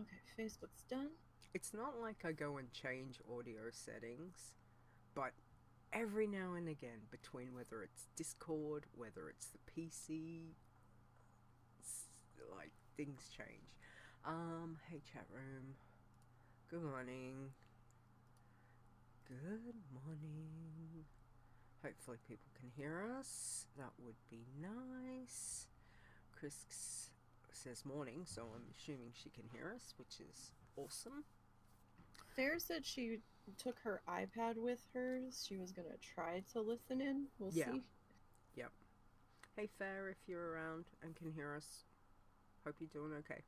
Okay, Facebook's done. It's not like I go and change audio settings, but every now and again, between whether it's Discord, whether it's the PC, like things change. Hey chat room. Good morning. Good morning. Hopefully people can hear us. That would be nice. Chris says morning, so I'm assuming she can hear us, which is awesome. Fair said she took her iPad with her. She was gonna try to listen in. We'll see. Yep. Hey Fair, if you're around and can hear us, hope you're doing okay.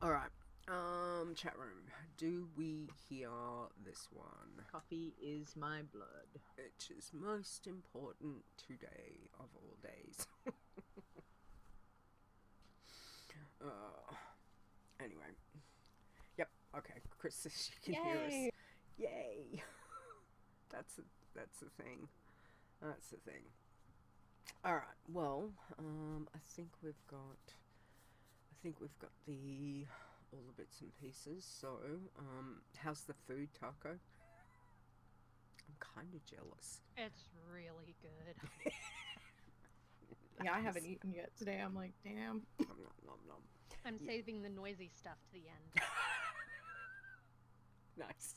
Alright. Chat room. Do we hear this one? Coffee is my blood. It is most important today of all days. Anyway. Yep, okay. Chris says she can hear us. Yay! That's the thing. That's the thing. Alright, well, I think we've got the all the bits and pieces. So, how's the food, Taco? I'm kind of jealous. It's really good. Yeah, I haven't eaten yet today. I'm like, damn. Nom, nom, nom, nom. I'm saving the noisy stuff to the end. Nice.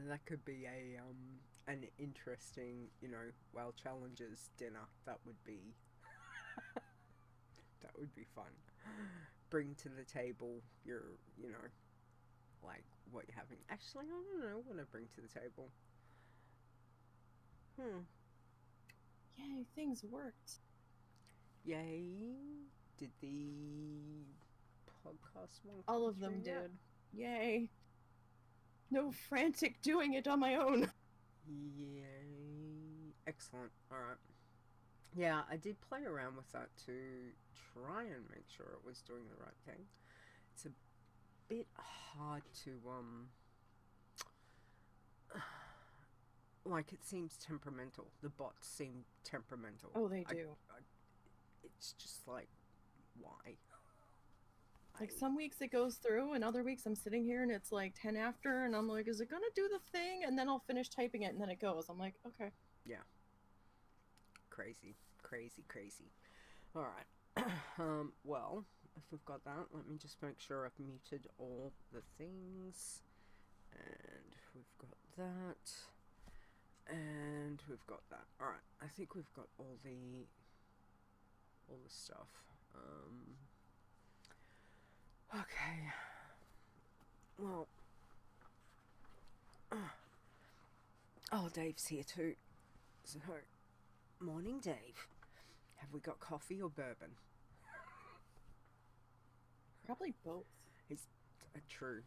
That could be a an interesting, WoW challenges dinner. That would be that would be fun. Bring to the table your, like what you're having. Actually, I don't know what I bring to the table. Yay, things worked. Yay! Did the podcast one? All of them did. Yay! No frantic doing it on my own. Yay! Excellent. All right. Yeah, I did play around with that to try and make sure it was doing the right thing. It's a bit hard to like, it seems temperamental. The bots seem temperamental. Oh, they do. It's just like, why? Like, some weeks it goes through, and other weeks I'm sitting here and it's like 10 after, and I'm like, is it gonna do the thing? And then I'll finish typing it, and then it goes. I'm like, okay. Yeah. Crazy. Alright. Well, if we've got that, let me just make sure I've muted all the things. And we've got that. And we've got that. Alright, I think we've got all the stuff. Okay. Well. Oh, Dave's here too. So, morning, Dave. Have we got coffee or bourbon? Probably both. It's true.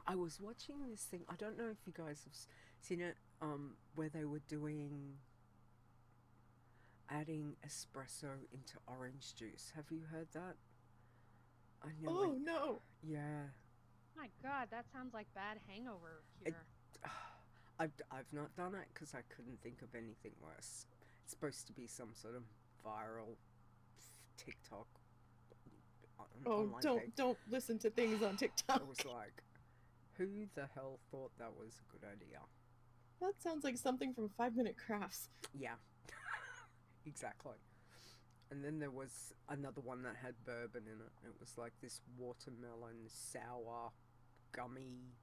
I was watching this thing. I don't know if you guys have seen it. Where they were adding espresso into orange juice. Have you heard that? Oh no! Yeah. My God, that sounds like bad hangover cure. I've not done it because I couldn't think of anything worse. It's supposed to be some sort of viral TikTok. Oh, don't listen to things on TikTok. It was like, who the hell thought that was a good idea? That sounds like something from 5 Minute Crafts. Yeah, exactly. And then there was another one that had bourbon in it. It was like this watermelon sour gummy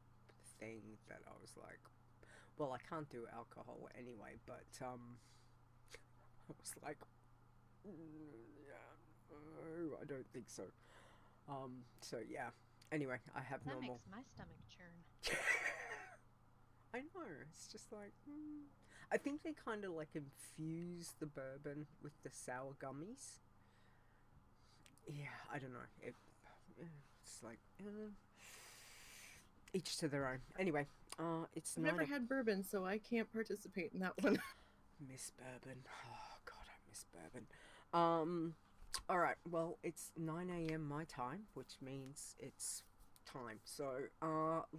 thing that I was like, well, I can't do alcohol anyway, but I was like, yeah, no, I don't think so. So yeah. Anyway, I have that normal. Makes my stomach churn. I know. It's just like, I think they kind of like infuse the bourbon with the sour gummies. Yeah, I don't know. It's like each to their own. Anyway, it's I've never had bourbon, so I can't participate in that one. Miss bourbon. Oh God, I miss bourbon. All right. Well, it's 9 a.m. my time, which means it's time. So,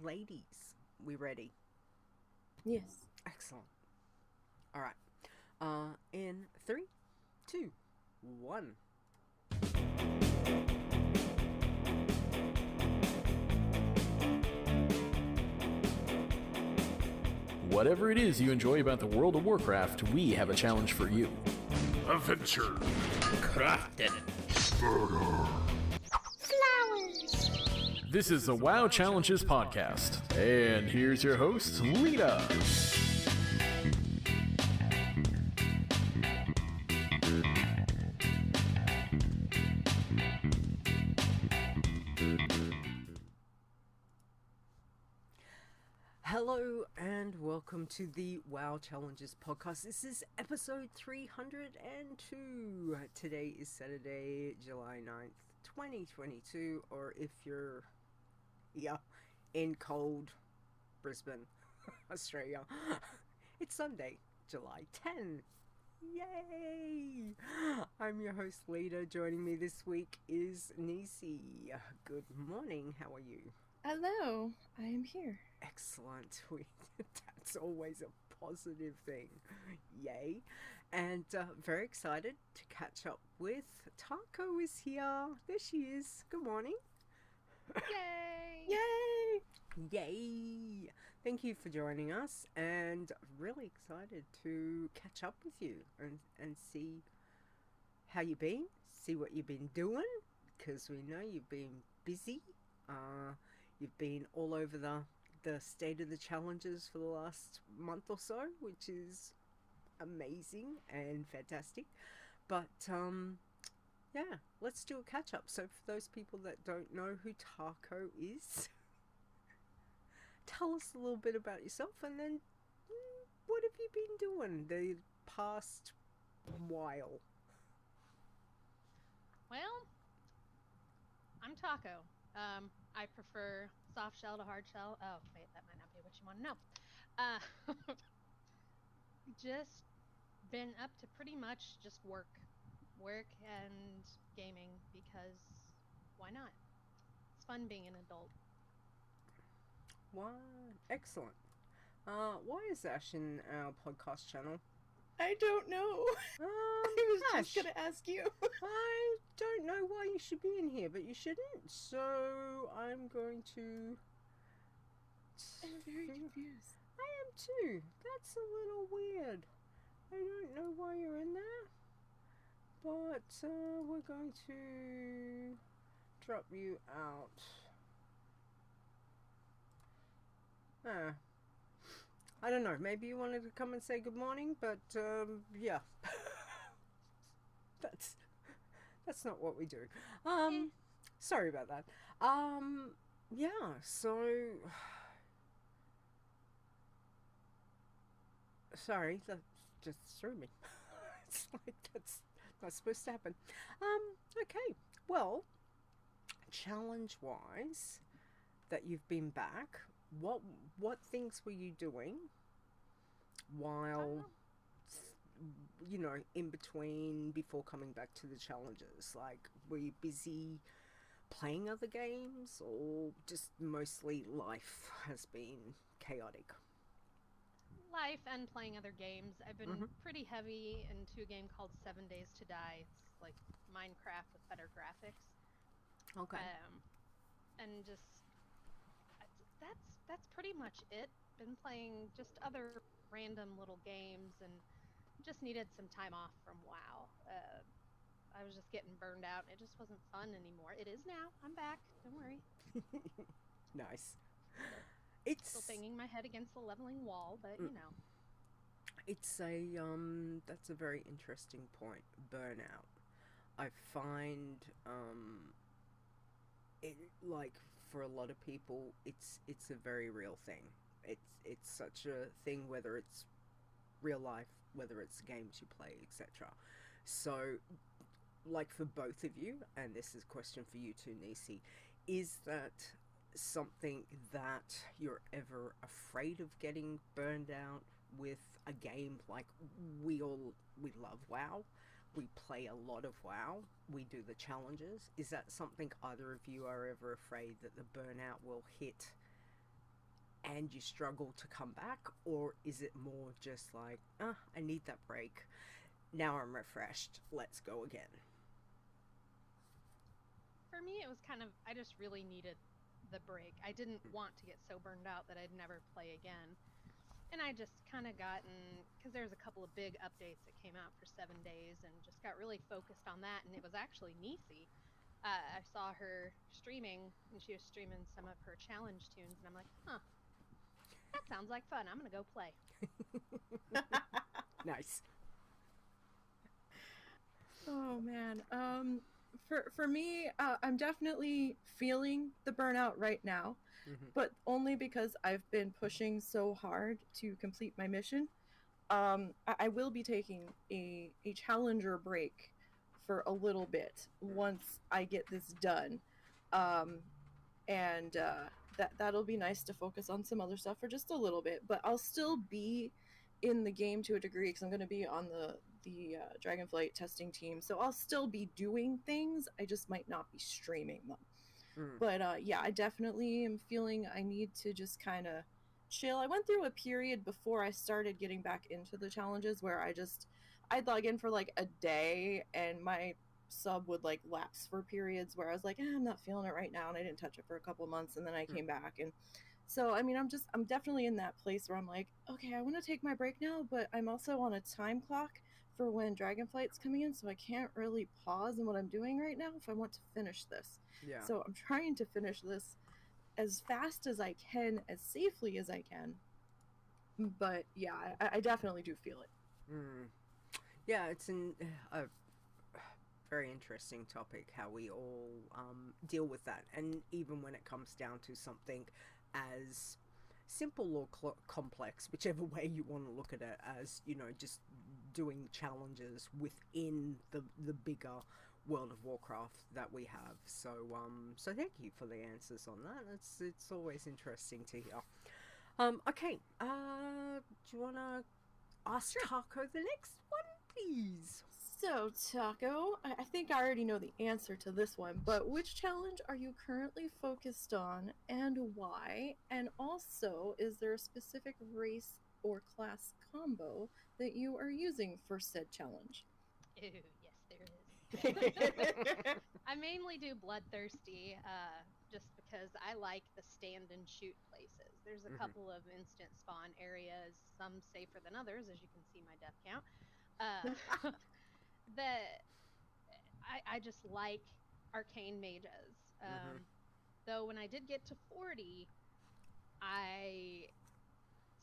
ladies, we ready? Yes. Excellent. All right. In 3, 2, 1. Whatever it is you enjoy about the World of Warcraft, we have a challenge for you. Adventure. Crafted. This is the WoW Challenges podcast. And here's your host, Leeta. Hello and welcome to the WoW Challenges podcast. This is episode 302. Today is Saturday, July 9th, 2022, or if you're in cold Brisbane, Australia, it's Sunday, July 10. Yay! I'm your host Leeta. Joining me this week is Nisey. Good morning. How are you? Hello, I am here. Excellent. That's always a positive thing. Yay. And very excited to catch up with Taco is here. There she is. Good morning. Yay! Yay! Yay. Thank you for joining us, and really excited to catch up with you and see how you've been, see what you've been doing, because we know you've been busy. You've been all over the state of the challenges for the last month or so, which is amazing and fantastic. But yeah, let's do a catch up. So for those people that don't know who Taco is, tell us a little bit about yourself, and then what have you been doing the past while? Well, I'm Taco. I prefer soft shell to hard shell. Oh, wait, that might not be what you want to know. Just been up to pretty much just work and gaming, because why not? It's fun being an adult. Wow, excellent. Why is Ash in our podcast channel? I don't know. I was Ash, just gonna ask you. I don't know why you should be in here, but you shouldn't. So I'm going to. I'm very confused. I am too. That's a little weird. I don't know why you're in there, but we're going to drop you out. I don't know, maybe you wanted to come and say good morning, but yeah. That's not what we do. Sorry about that. Yeah, so sorry, that just threw me. It's like that's not supposed to happen. Okay. Well, challenge wise that you've been back, what things were you doing while in between before coming back to the challenges? Like, were you busy playing other games, or just mostly life has been chaotic? Life and playing other games. I've been pretty heavy into a game called 7 Days to Die. It's like Minecraft with better graphics. Okay. And just that's pretty much it. Been playing just other random little games, and just needed some time off from WoW. I was just getting burned out. It just wasn't fun anymore. It is now. I'm back. Don't worry. Nice. Still banging my head against the leveling wall, but It's that's a very interesting point. Burnout. I find it, like, for a lot of people, it's a very real thing. It's such a thing, whether it's real life, whether it's games you play, etc. So, like, for both of you, and this is a question for you too, Nisey, is that something that you're ever afraid of getting burned out with a game? Like, we love WoW, we play a lot of WoW, we do the challenges. Is that something either of you are ever afraid that the burnout will hit and you struggle to come back? Or is it more just like, I need that break, now I'm refreshed, let's go again? for me, it was kind of, I just really needed the break. I didn't want to get so burned out that I'd never play again. And I just kind of gotten, because there's a couple of big updates that came out for 7 days, and just got really focused on that. And it was actually Nisey. I saw her streaming, and she was streaming some of her challenge tunes, and I'm like, huh, that sounds like fun. I'm going to go play. Nice. Oh man. For me, I'm definitely feeling the burnout right now, but only because I've been pushing so hard to complete my mission. I will be taking a challenger break for a little bit once I get this done, and that'll be nice to focus on some other stuff for just a little bit. But I'll still be in the game to a degree because I'm going to be on the Dragonflight testing team, so I'll still be doing things. I just might not be streaming them. But yeah, I definitely am feeling I need to just kind of chill. I went through a period before I started getting back into the challenges where I'd log in for like a day and my sub would like lapse for periods where I was like, I'm not feeling it right now, and I didn't touch it for a couple months, and then I came back. And so I mean, I'm definitely in that place where I'm like, okay, I want to take my break now, but I'm also on a time clock for when Dragonflight's coming in, so I can't really pause in what I'm doing right now if I want to finish this. Yeah. So I'm trying to finish this as fast as I can, as safely as I can. But yeah, I definitely do feel it. Yeah, it's a very interesting topic, how we all deal with that. And even when it comes down to something as simple or complex, whichever way you want to look at it, as, you know, just doing challenges within the bigger World of Warcraft that we have. So so thank you for the answers on that. It's always interesting to hear. Okay, do you want to ask Taco the next one, please? So, Taco, I think I already know the answer to this one, but which challenge are you currently focused on and why? And also, is there a specific race or class combo that you are using for said challenge? Ew, yes, there is. I mainly do Bloodthirsty, just because I like the stand and shoot places. There's a couple of instant spawn areas, some safer than others, as you can see my death count. I just like arcane mages. Though when I did get to 40, I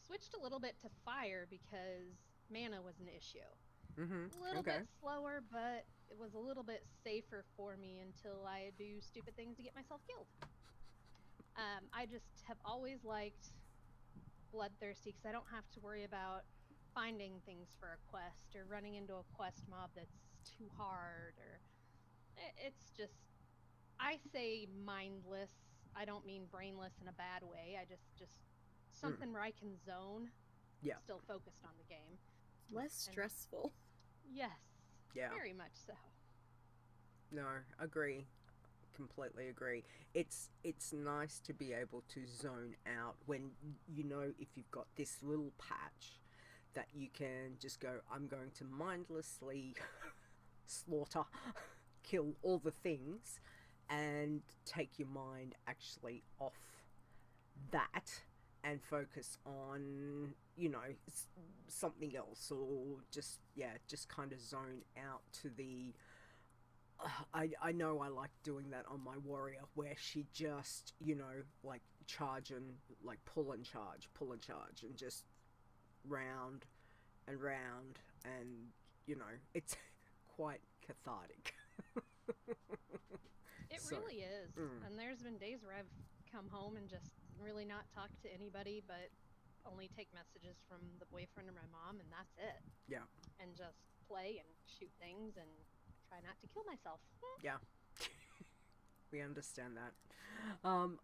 switched a little bit to fire because mana was an issue. A little bit slower, but it was a little bit safer for me until I do stupid things to get myself killed. I just have always liked Bloodthirsty because I don't have to worry about finding things for a quest or running into a quest mob that's too hard, or it's just, I say mindless. I don't mean brainless in a bad way. I just something where I can zone, still focused on the game. Less stressful. Yes. Yeah. Very much so. No, agree. Completely agree. It's nice to be able to zone out when, you know, if you've got this little patch that you can just go, I'm going to mindlessly slaughter, kill all the things, and take your mind actually off that and focus on, you know, something else, or just kind of zone out to the I know I like doing that on my warrior, where she just, you know, like charge and like pull and charge, and just round and round, and, you know, it's quite cathartic. It really is. And there's been days where I've come home and just really not talked to anybody, but only take messages from the boyfriend or my mom, and that's it. Yeah. And just play and shoot things and try not to kill myself. Yeah. We understand that.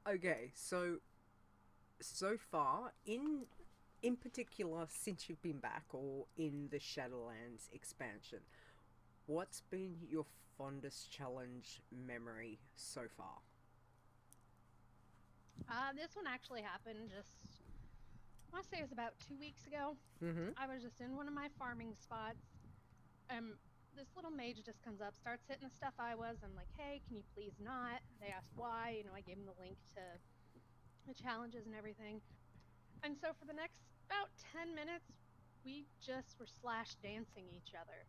Okay, so far, in particular, since you've been back, or in the Shadowlands expansion, what's been your fondest challenge memory so far? This one actually happened just, I want to say it was about 2 weeks ago. Mm-hmm. I was just in one of my farming spots. this little mage just comes up, starts hitting the stuff I was. I'm like, hey, can you please not? They asked why. You know, I gave them the link to the challenges and everything. And so for the next about 10 minutes, we just were slash dancing each other.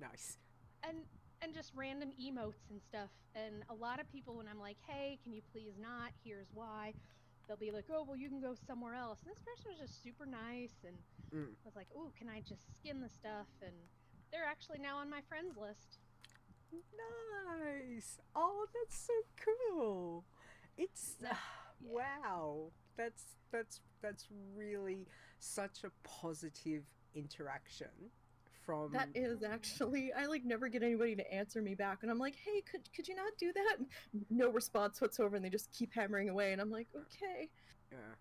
Nice. And just random emotes and stuff. And a lot of people, when I'm like, hey, can you please not? Here's why. They'll be like, oh, well, you can go somewhere else. And this person was just super nice and was like, ooh, can I just skin the stuff? And they're actually now on my friends list. Nice. Oh, that's so cool. It's Yeah. wow. That's really such a positive interaction from That is actually, I like never get anybody to answer me back, and I'm like, hey, could you not do that? No response whatsoever, and they just keep hammering away, and I'm like, okay. Yeah.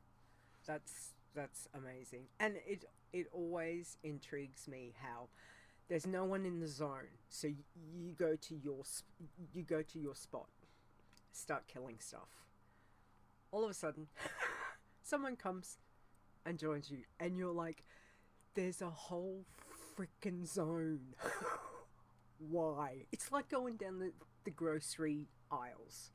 That's amazing. And it always intrigues me how there's no one in the zone. So you go to your spot, start killing stuff. All of a sudden, someone comes and joins you, and you're like, there's a whole freaking zone. Why? It's like going down the grocery aisles.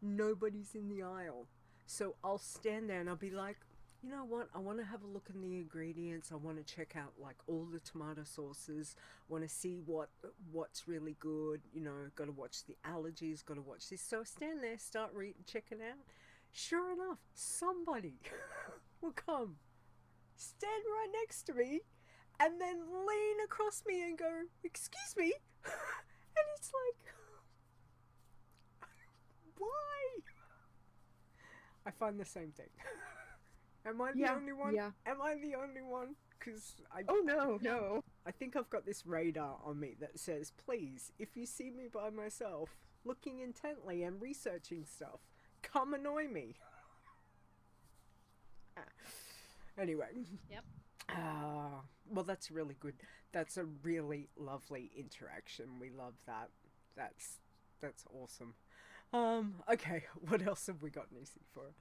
Nobody's in the aisle. So I'll stand there and I'll be like, you know what? I want to have a look in the ingredients. I want to check out like all the tomato sauces. Want to see what's really good. You know, got to watch the allergies. Got to watch this. So I stand there, start checking out. Sure enough, somebody will come, stand right next to me, and then lean across me and go, "Excuse me," and it's like, why? I find the same thing. Am I the only one? Yeah. Am I the only one? Because Oh no. I think I've got this radar on me that says, please, if you see me by myself, looking intently and researching stuff, come annoy me. Anyway. Yep. Well, that's really good. That's a really lovely interaction. We love that. That's awesome. Okay, what else have we got, Nisey, for?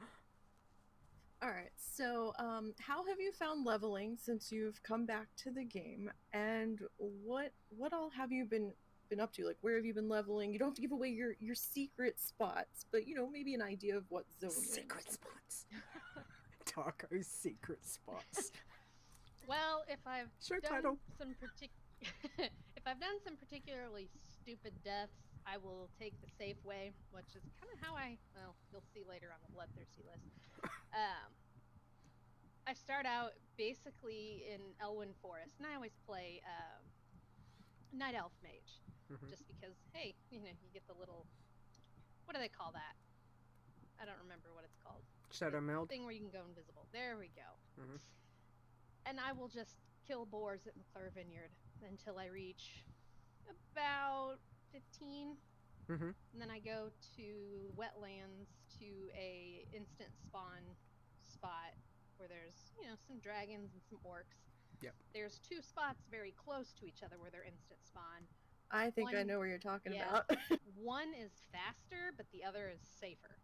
Alright, so how have you found leveling since you've come back to the game, and what all have you been up to? Like, where have you been leveling? You don't have to give away your secret spots, but you know, maybe an idea of what zone you're in. Secret spots. Taco's secret spots. Well, if I've Show done title. some if I've done some particularly stupid deaths, I will take the safe way, which is kind of how well, you'll see later on the Bloodthirsty list. I start out basically in Elwyn Forest, and I always play Night Elf Mage, just because, hey, you know, you get the little, what do they call that? I don't remember what it's called. Shadow Meld? Thing where you can go invisible. There we go. And I will just kill boars at McClure Vineyard until I reach about 15. And then I go to wetlands to a instant spawn spot where there's, you know, some dragons and some orcs. Yep. There's two spots very close to each other where they're instant spawn. I think I know where you're talking about. One is faster, but the other is safer.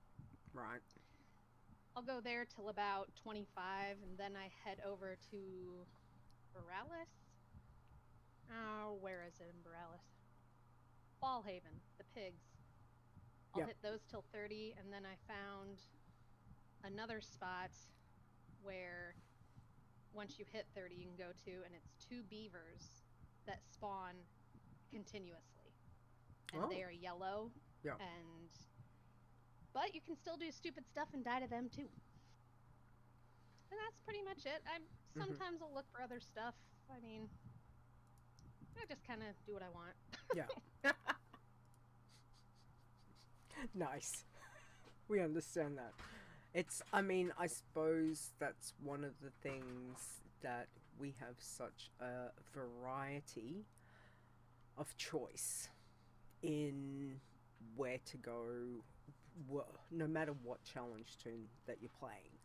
Right. I'll go there till about 25, and then I head over to Borealis. Oh, where is it in Borealis? Fallhaven, the pigs. I'll hit those till 30, and then I found another spot where once you hit 30 you can go to, and it's 2 beavers that spawn continuously. And they are yellow. Yeah. But you can still do stupid stuff and die to them too. And that's pretty much it. Sometimes I'll look for other stuff. I mean, I just kind of do what I want. Yeah. Nice. We understand that. I mean, I suppose that's one of the things that we have such a variety of choice in where to go, no matter what challenge tune that you're playing,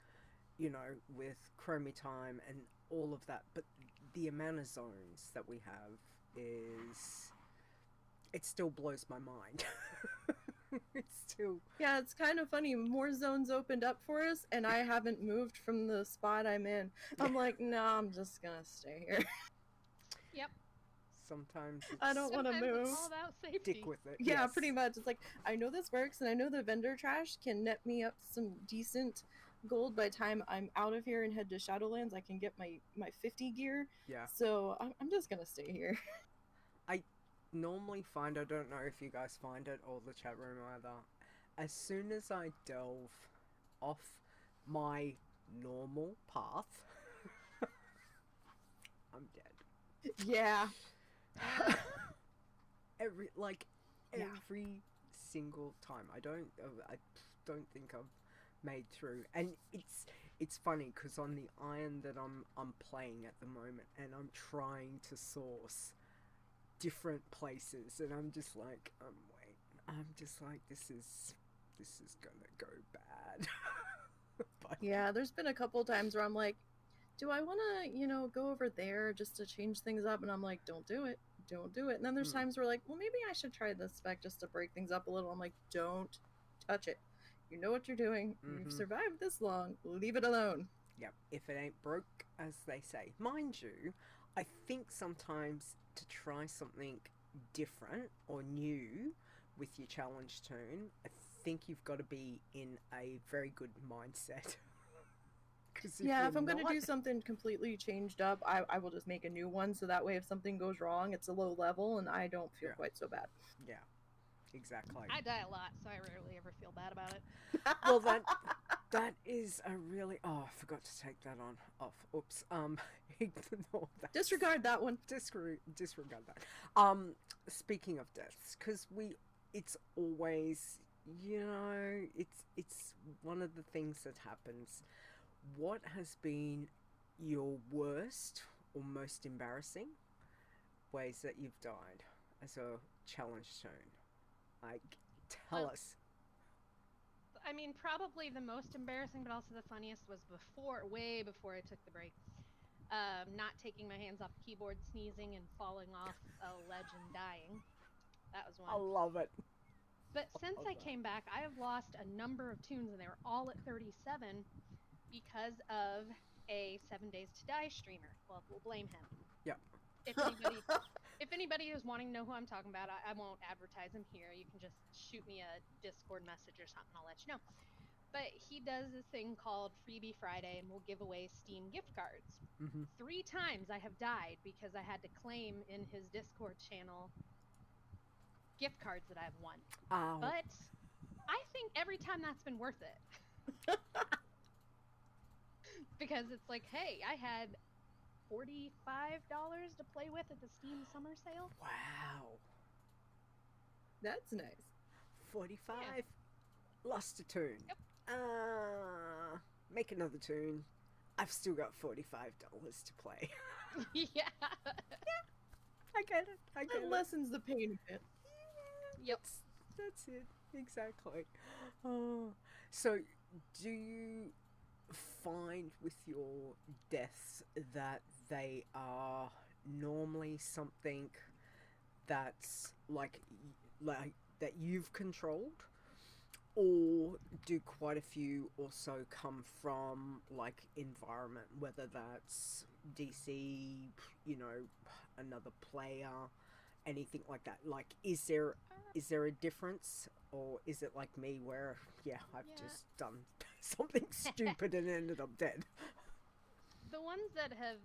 you know, with Chromie Time and all of that. But the amount of zones that we have it still blows my mind. Yeah, it's kind of funny. More zones opened up for us, and I haven't moved from the spot I'm in. I'm like, no, I'm just gonna stay here. Yep. sometimes I it's don't wanna Sometimes move. it's all about safety. stick with it. Yeah, yes. pretty much. It's like, I know this works, and I know the vendor trash can net me up some decent gold by the time I'm out of here and head to Shadowlands. I can get my 50 gear, Yeah. so I'm just gonna stay here. I normally find, I don't know if you guys find it or the chat room either, as soon as I delve off my normal path, I'm dead. Yeah. every Yeah. every single time. I don't think I've made through, and it's funny because on the iron that I'm playing at the moment, and I'm trying to source different places, and I'm just like, wait, I'm just like, this is gonna go bad. But Yeah, there's been a couple times where I'm like, do I want to, go over there just to change things up? And I'm like, don't do it. Don't do it. And then there's times where like, well, maybe I should try this spec just to break things up a little. I'm like, don't touch it. You know what you're doing. You've Mhm. survived this long. Leave it alone. Yep, if it ain't broke, as they say. Mind you, I think sometimes to try something different or new with your challenge tune, I think you've got to be in a very good mindset. 'Cause Yeah, if you're I'm going to not- do something completely changed up, I will just make a new one. So that way, if something goes wrong, it's a low level and I don't feel Yeah. quite so bad. Yeah, exactly. I die a lot, so I rarely ever feel bad about it. Well, that is a really... Oh, I forgot to take that off. Oops. Ignore that. Disregard that one. Disregard that. Speaking of deaths, because it's always, it's one of the things that happens. What has been your worst or most embarrassing ways that you've died as a challenge tune? Like, tell us. I mean, probably the most embarrassing, but also the funniest was way before I took the break. Not taking my hands off the keyboard, sneezing, and falling off a ledge and dying. That was I one. love it. But since love I that. came back, I have lost a number of tunes, and they were all at 37 because of a 7 Days to Die streamer. Well, we'll blame him. Yep. If anybody is wanting to know who I'm talking about, I won't advertise him here. You can just shoot me a Discord message or something. I'll let you know. But he does this thing called Freebie Friday, and will give away Steam gift cards. Mm-hmm. 3 times I have died because I had to claim in his Discord channel gift cards that I've won. Ow. But I think every time that's been worth it. Because it's like, hey, I had $45 to play with at the Steam summer sale. Wow. That's nice. 45. Yeah. Lost a tune. Yep. Make another tune. I've still got $45 to play. Yeah. I get it. That lessens the pain a bit. Yep. That's it. Exactly. Oh. So, do you find with your deaths that they are normally something that's like that you've controlled, or do quite a few also come from like environment, whether that's DC, another player, anything like that? Like, is there a difference, or is it like me where I've Yeah. just done something stupid and ended up dead? The ones that have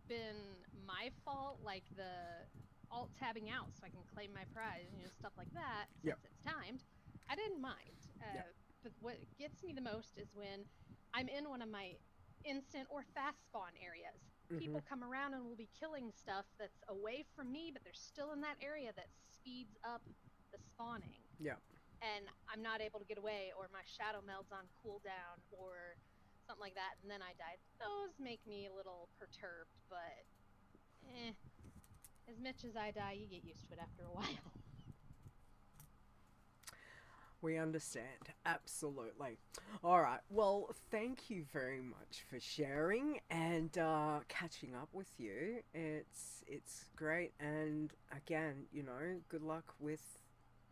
been my fault, like the alt tabbing out so I can claim my prize, stuff like that, since Yep. it's timed, I didn't mind. Yep. But what gets me the most is when I'm in one of my instant or fast spawn areas. People come around and will be killing stuff that's away from me, but they're still in that area that speeds up the spawning. Yeah. And I'm not able to get away, or my shadow melds on cooldown, or something like that, and then I died. Those make me a little perturbed, but as much as I die, you get used to it after a while. We understand. Absolutely. Alright, well, thank you very much for sharing and catching up with you. It's great, and again, good luck with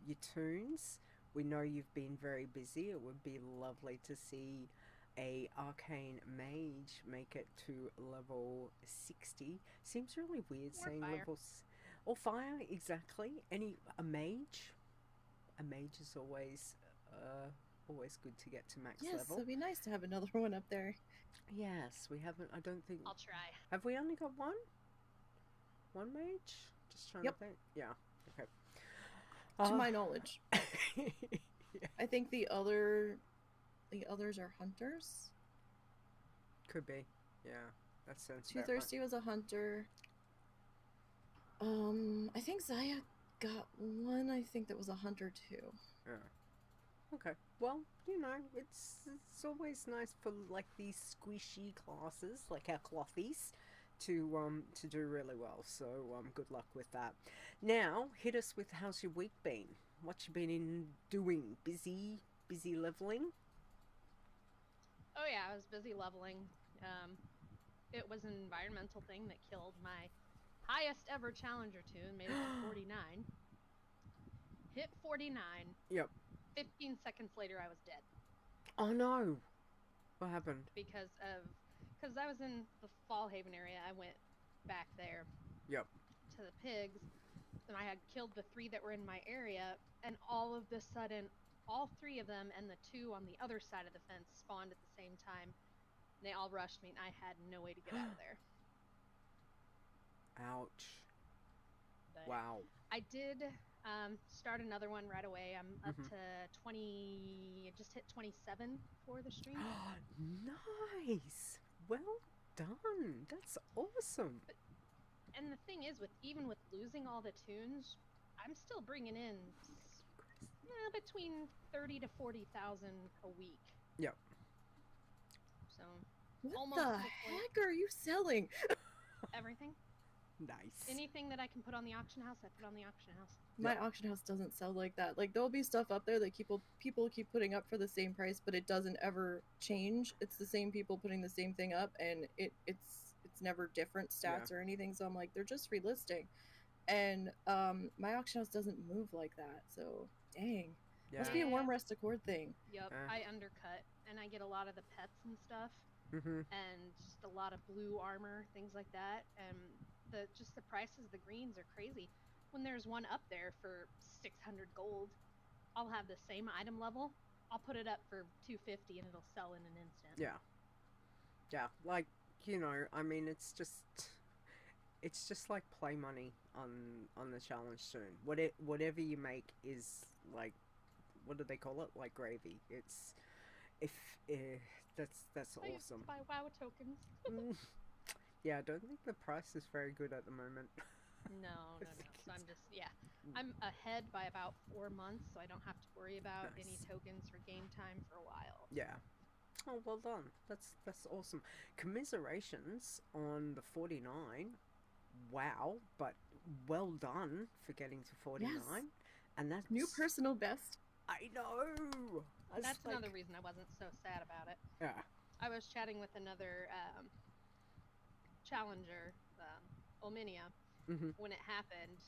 your tunes. We know you've been very busy. It would be lovely to see a arcane mage make it to level 60. Seems really weird More saying fire. levels. Or fire, exactly. A mage. A mage is always good to get to max Yes, level. it'd be nice to have another one up there. Yes, we haven't. I don't think. I'll try. Have we only got one? One mage? Just trying Yep. to think. Yeah. Okay. To my knowledge. Yeah. I think the others are hunters. Could be. Yeah. That sounds Too about right. Thirsty was a hunter. I think Zaya got one. I think that was a hunter too. Yeah. Okay. Well, it's always nice for like these squishy classes, like our clothies, to do really well. So good luck with that. Now, hit us with how's your week been? What you been doing? Busy leveling? Oh yeah, I was busy leveling. It was an environmental thing that killed my highest ever challenger tune, made it to 49. Hit 49. Yep. 15 seconds later, I was dead. Oh no! What happened? Because I was in the Fallhaven area. I went back there. Yep. To the pigs, and I had killed the 3 that were in my area, and all of a sudden, all 3 of them and the 2 on the other side of the fence spawned at the same time. And they all rushed me, and I had no way to get out of there. Ouch. But Wow. I did start another one right away. I'm up to 20. I just hit 27 for the stream. Nice. Well done. That's awesome. And the thing is, even with losing all the tunes, I'm still bringing in between 30 to 40,000 a week. Yep. So What almost the to the point- heck are you selling? everything. Nice. Anything that I can put on the auction house, I put on the auction house. My auction house doesn't sell like that. Like there'll be stuff up there that people keep putting up for the same price, but it doesn't ever change. It's the same people putting the same thing up, and it's never different stats or anything. So I'm like, they're just relisting, and my auction house doesn't move like that. So dang, must be a warm rest accord thing. Yep, I undercut, and I get a lot of the pets and stuff, and just a lot of blue armor, things like that, and the prices, the greens are crazy. When there's one up there for 600 gold, I'll have the same item level. I'll put it up for 250 and it'll sell in an instant. Yeah. Yeah, like, I mean, it's just like play money on the challenge soon. Whatever you make is like, what do they call it? Like gravy. It's that's I used awesome. to buy WoW tokens. Yeah, I don't think the price is very good at the moment. No. So I'm ahead by about 4 months, so I don't have to worry about any tokens for game time for a while. Yeah. Oh, well done. That's awesome. Commiserations on the 49. Wow, but well done for getting to 49. Yes. And that's New personal best. I know. That's another reason I wasn't so sad about it. Yeah. I was chatting with another challenger, Ominia, when it happened,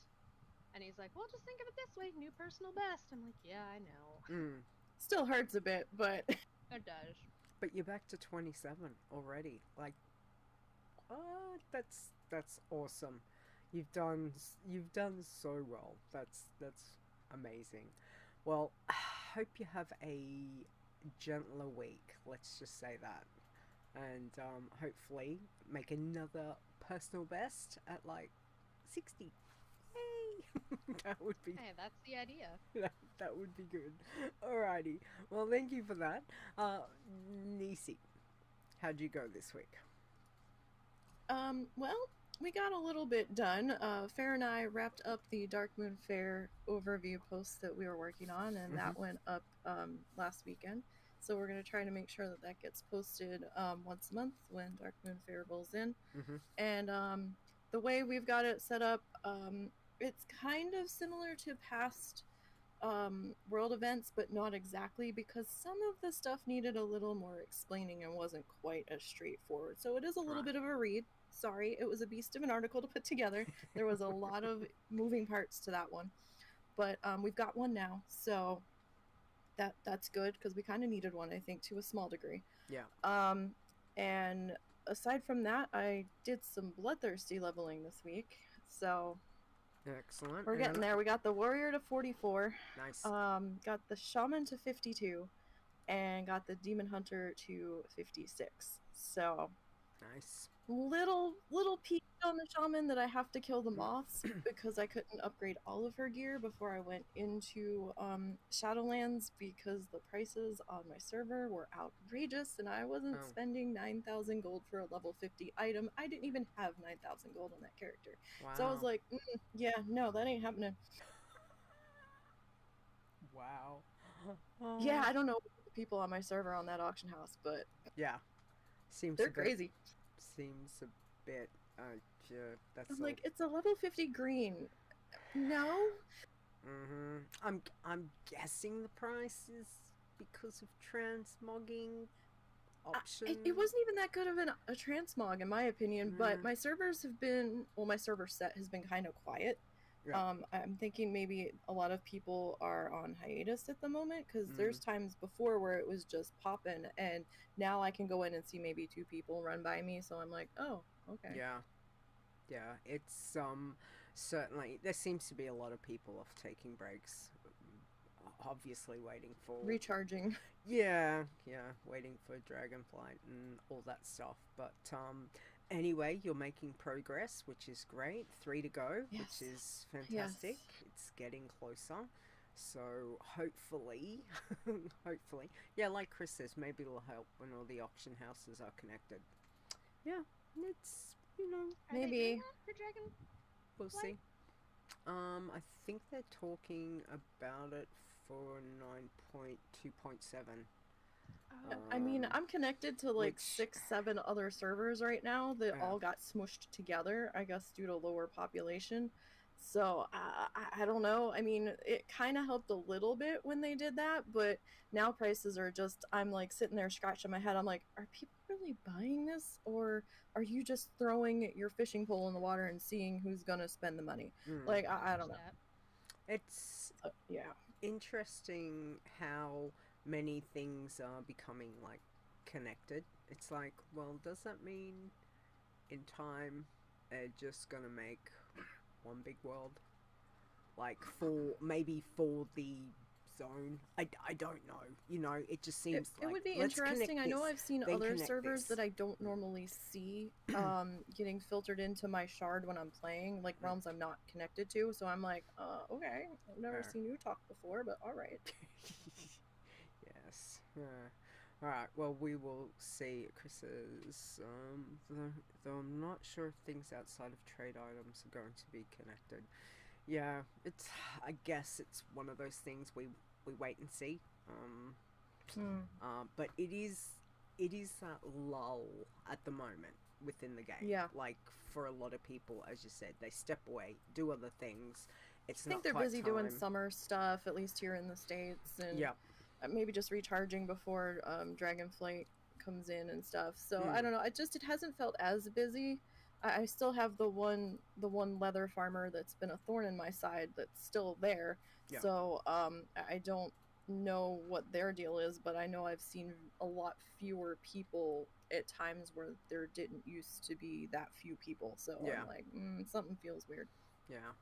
and he's like, well, just think of it this way, new personal best. I'm like, yeah, I know. Still hurts a bit, but It does. But you're back to 27 already. Like, that's awesome. You've done so well. That's amazing. Well, I hope you have a gentler week. Let's just say that. And hopefully make another personal best at like 60. Yay! That would be. Hey, that's the idea. That would be good. Alrighty. Well, thank you for that. Nisey, how'd you go this week? Well, we got a little bit done. Fair and I wrapped up the Dark Moon Fair overview post that we were working on, and that went up last weekend. So we're going to try to make sure that gets posted once a month when Dark Moon Fair rolls in. And the way we've got it set up, it's kind of similar to past world events, but not exactly, because some of the stuff needed a little more explaining and wasn't quite as straightforward. So it is a little bit of a read. Sorry, it was a beast of an article to put together. There was a lot of moving parts to that one. But we've got one now, so that's good, because we kind of needed one, I think, to a small degree. Yeah. And aside from that, I did some bloodthirsty leveling this week. So Excellent. We're And getting then- there. We got the warrior to 44. Nice. Got the shaman to 52, and got the demon hunter to 56. So Nice. little peak on the shaman that I have to kill the moths because I couldn't upgrade all of her gear before I went into Shadowlands because the prices on my server were outrageous and I wasn't Oh. spending 9,000 gold for a level 50 item. I didn't even have 9,000 gold on that character. Wow. So I was like, yeah, no, that ain't happening. Wow. Yeah, I don't know the people on my server on that auction house, but Yeah. Seems they're a bit, crazy. Seems a bit. Yeah, that's I'm like, it's a level 50 green. No? I'm guessing the price is because of transmogging option. It wasn't even that good of a transmog in my opinion, but my servers have been, well, my server set has been kind of quiet. Yeah. I'm thinking maybe a lot of people are on hiatus at the moment because there's times before where it was just popping, and now I can go in and see maybe 2 people run by me, so I'm like, oh, okay. Yeah, it's certainly there seems to be a lot of people off taking breaks, obviously waiting for Recharging. Yeah, waiting for Dragonflight and all that stuff. But anyway, you're making progress, which is great. 3 to go, Yes. which is fantastic. Yes. It's getting closer. So hopefully, hopefully, yeah, like Chris says, maybe it'll help when all the auction houses are connected. Yeah, it's, Are they Maybe. doing that for Dragon? we'll see. I think they're talking about it for 9.2.7. I mean, I'm connected to like which- 6-7 other servers right now that Yeah. all got smushed together, I guess due to lower population. So I don't know. I mean, it kind of helped a little bit when they did that, but now prices are just, I'm like sitting there scratching my head. I'm like, are people really buying this, or are you just throwing your fishing pole in the water and seeing who's gonna spend the money? Like, I don't know. It's Yeah. interesting how many things are becoming like connected. It's like, well, does that mean in time they're just gonna make one big world, like for the zone? I don't know, it just seems It like would be let's connect interesting. I know this, I've seen then other connect servers this. that I don't normally see getting filtered into my shard when I'm playing, like realms I'm not connected to. So I'm like, okay, I've never Fair. seen you talk before, but all right. Yes. Alright, well, we will see. Chris says, though I'm not sure if things outside of trade items are going to be connected. Yeah, I guess it's one of those things we wait and see. But it is that lull at the moment within the game. Yeah. Like, for a lot of people, as you said, they step away, do other things. It's I think not they're quite busy time. doing summer stuff, at least here in the States, and Yeah. maybe just recharging before Dragonflight comes in and stuff. So I don't know. It hasn't felt as busy. I still have the one leather farmer that's been a thorn in my side that's still there. Yeah. So I don't know what their deal is, but I know I've seen a lot fewer people at times where there didn't used to be that few people. So Yeah. I'm like, something feels weird. Yeah,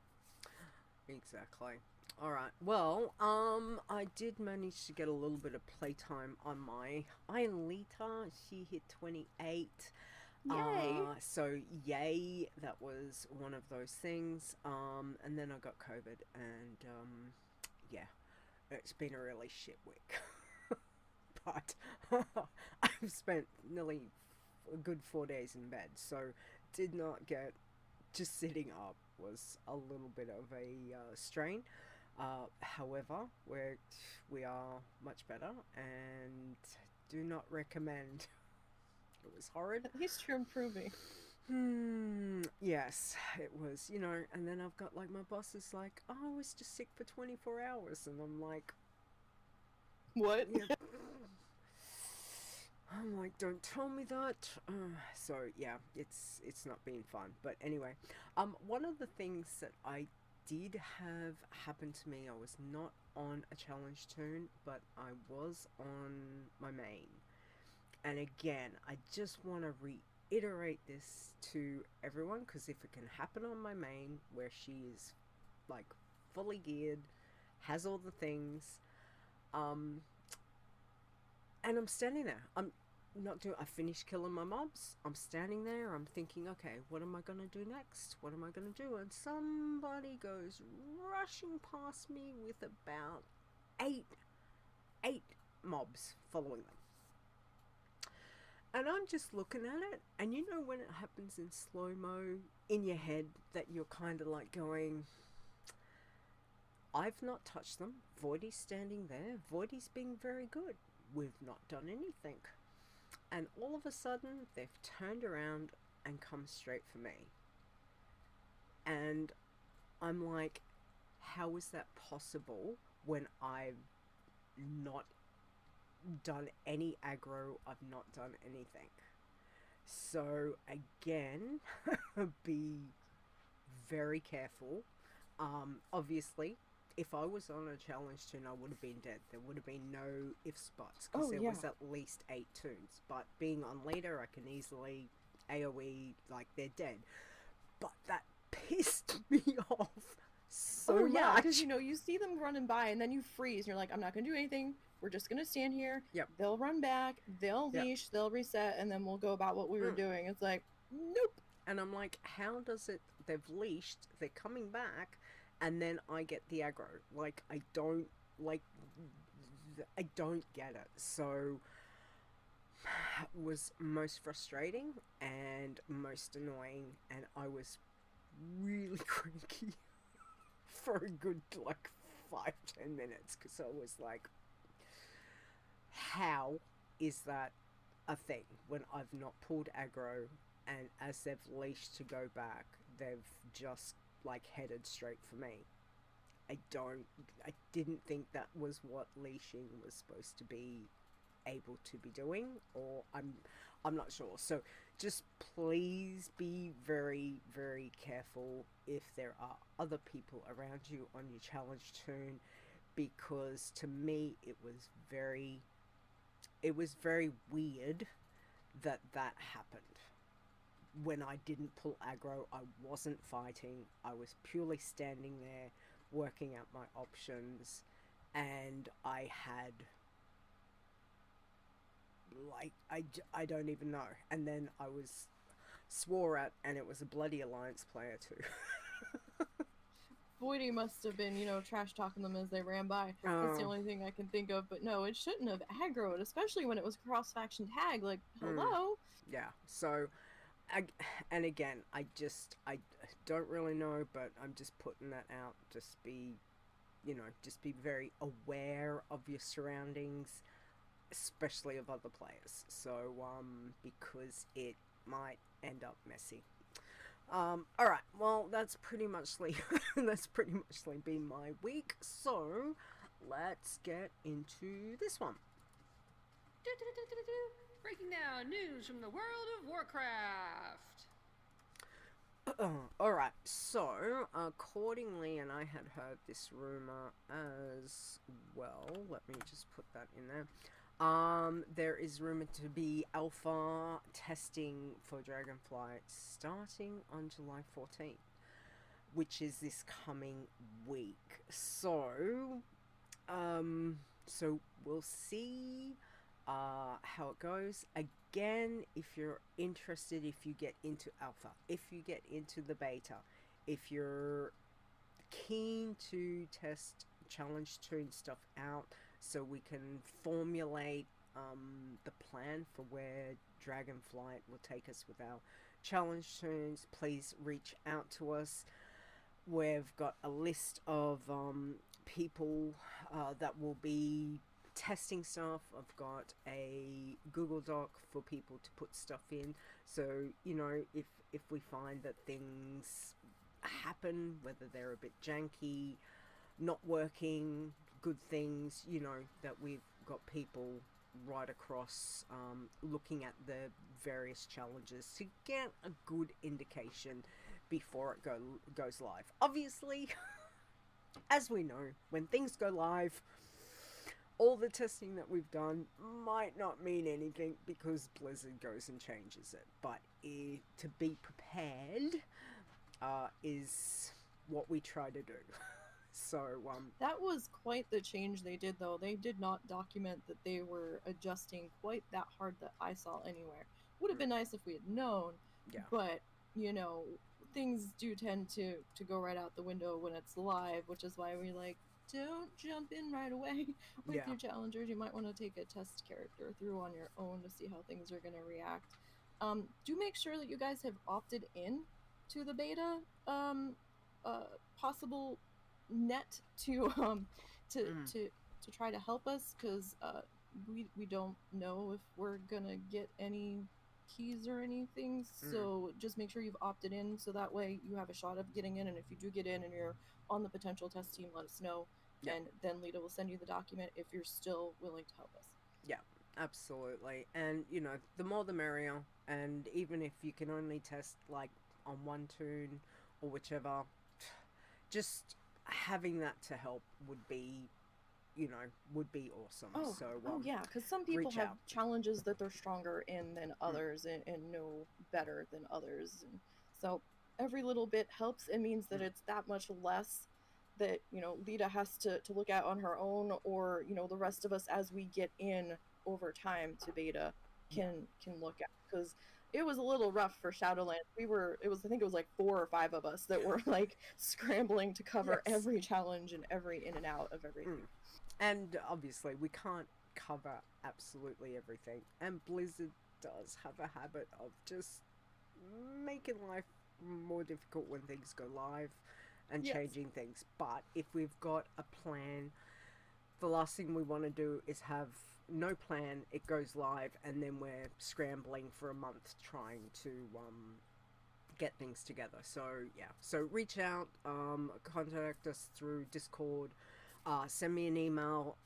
exactly. All right. Well, I did manage to get a little bit of playtime on my Leeta. She hit 28. Yay! So yay, that was one of those things. And then I got COVID, and yeah, it's been a really shit week. But I've spent nearly a good 4 days in bed, so did not get, just sitting up was a little bit of a strain. However, we are much better, and do not recommend. It was horrid. At least you're improving. Yes, it was, and then I've got, like, my boss is like, oh, I was just sick for 24 hours, and I'm like, What? yeah. I'm like, don't tell me that. So yeah, it's not been fun. But anyway, one of the things that I did have happen to me, I was not on a challenge toon, but I was on my main. And again, I just want to reiterate this to everyone, because if it can happen on my main, where she is like fully geared, has all the things, and I'm standing there. I'm not doing. I finished killing my mobs. I'm standing there. I'm thinking, okay, what am I gonna do next? What am I gonna do? And somebody goes rushing past me with about eight mobs following them. And I'm just looking at it, and you know when it happens in slow-mo in your head that you're kind of like going, I've not touched them. Voidy's standing there. Voidy's being very good. We've not done anything. And all of a sudden, they've turned around and come straight for me. And I'm like, how is that possible when I've not done any aggro? I've not done anything. So again, be very careful. Obviously, if I was on a challenge toon, I would have been dead. There would have been no ifs, buts, because there was at least 8 toons. But being on Leeta, I can easily AoE, like, they're dead. But that pissed me off so much. Because, you know, you see them running by, and then you freeze, and you're like, I'm not going to do anything. We're just going to stand here. Yep. They'll run back, they'll leash, they'll reset, and then we'll go about what we were doing. It's like, nope. And I'm like, how does it, they've leashed, they're coming back, and then I get the aggro. Like, I don't get it. So, it was most frustrating and most annoying, and I was really cranky for a good, like, 5-10 minutes, because I was like, how is that a thing when I've not pulled aggro, and as they've leashed to go back, they've just, like, headed straight for me? I didn't think that was what leashing was supposed to be able to be doing, or I'm not sure. So just please be very, very careful if there are other people around you on your challenge toon, because to me it was very weird that happened. When I didn't pull aggro, I wasn't fighting, I was purely standing there working out my options, and I had, like, I don't even know. And then I was swore at, and it was a bloody Alliance player too. Voidy must have been, you know, trash talking them as they ran by. That's the only thing I can think of. But no, it shouldn't have aggroed, especially when it was cross-faction tag. Like, hello? Yeah, so, and again, I don't really know, but I'm just putting that out. Just be very aware of your surroundings, especially of other players. So, because it might end up messy. Alright, well, that's pretty much been my week, so let's get into this one. Breaking down news from the world of Warcraft. Alright, so, accordingly, and I had heard this rumor as well, let me just put that in there. There is rumored to be alpha testing for Dragonflight starting on July 14th, which is this coming week. So, we'll see how it goes. Again, if you're interested, if you get into alpha, if you get into the beta, if you're keen to test challenge toon stuff out, so we can formulate the plan for where Dragonflight will take us with our challenge toons, please reach out to us. We've got a list of people that will be testing stuff. I've got a Google Doc for people to put stuff in, so you know, if we find that things happen, whether they're a bit janky, not working, good things, you know, that we've got people right across looking at the various challenges to get a good indication before it goes live. Obviously, as we know, when things go live, all the testing that we've done might not mean anything because Blizzard goes and changes it. But to be prepared is what we try to do. So, That was quite the change they did, though. They did not document that they were adjusting quite that hard that I saw anywhere. Would have been nice if we had known, yeah. but, you know, things do tend to go right out the window when it's live, which is why we like, don't jump in right away with Yeah. your challengers. You might want to take a test character through on your own to see how things are going to react. Do make sure that you guys have opted in to the beta possible net to to try to help us, because we don't know if we're gonna get any keys or anything, so just make sure you've opted in so that way you have a shot of getting in, and if you do get in and you're on the potential test team, let us know. Yeah. And then Leeta will send you the document if you're still willing to help us. Yeah, absolutely. And, you know, the more the merrier. And even if you can only test, like, on one toon or whichever, just having that to help would be, you know, would be awesome. Oh, So, yeah, because some people reach have out. challenges that they're stronger in than others, and know better than others. And so every little bit helps. It means that it's that much less that, you know, Leeta has to look at on her own, or, you know, the rest of us as we get in over time to beta can look at, because it was a little rough for Shadowlands. I think it was like 4 or 5 of us that were like scrambling to cover Yes. every challenge and every in and out of everything. And obviously, we can't cover absolutely everything. And Blizzard does have a habit of just making life more difficult when things go live and changing things. But if we've got a plan, the last thing we want to do is have no plan, it goes live, and then we're scrambling for a month trying to get things together. So yeah, so reach out, contact us through Discord, send me an email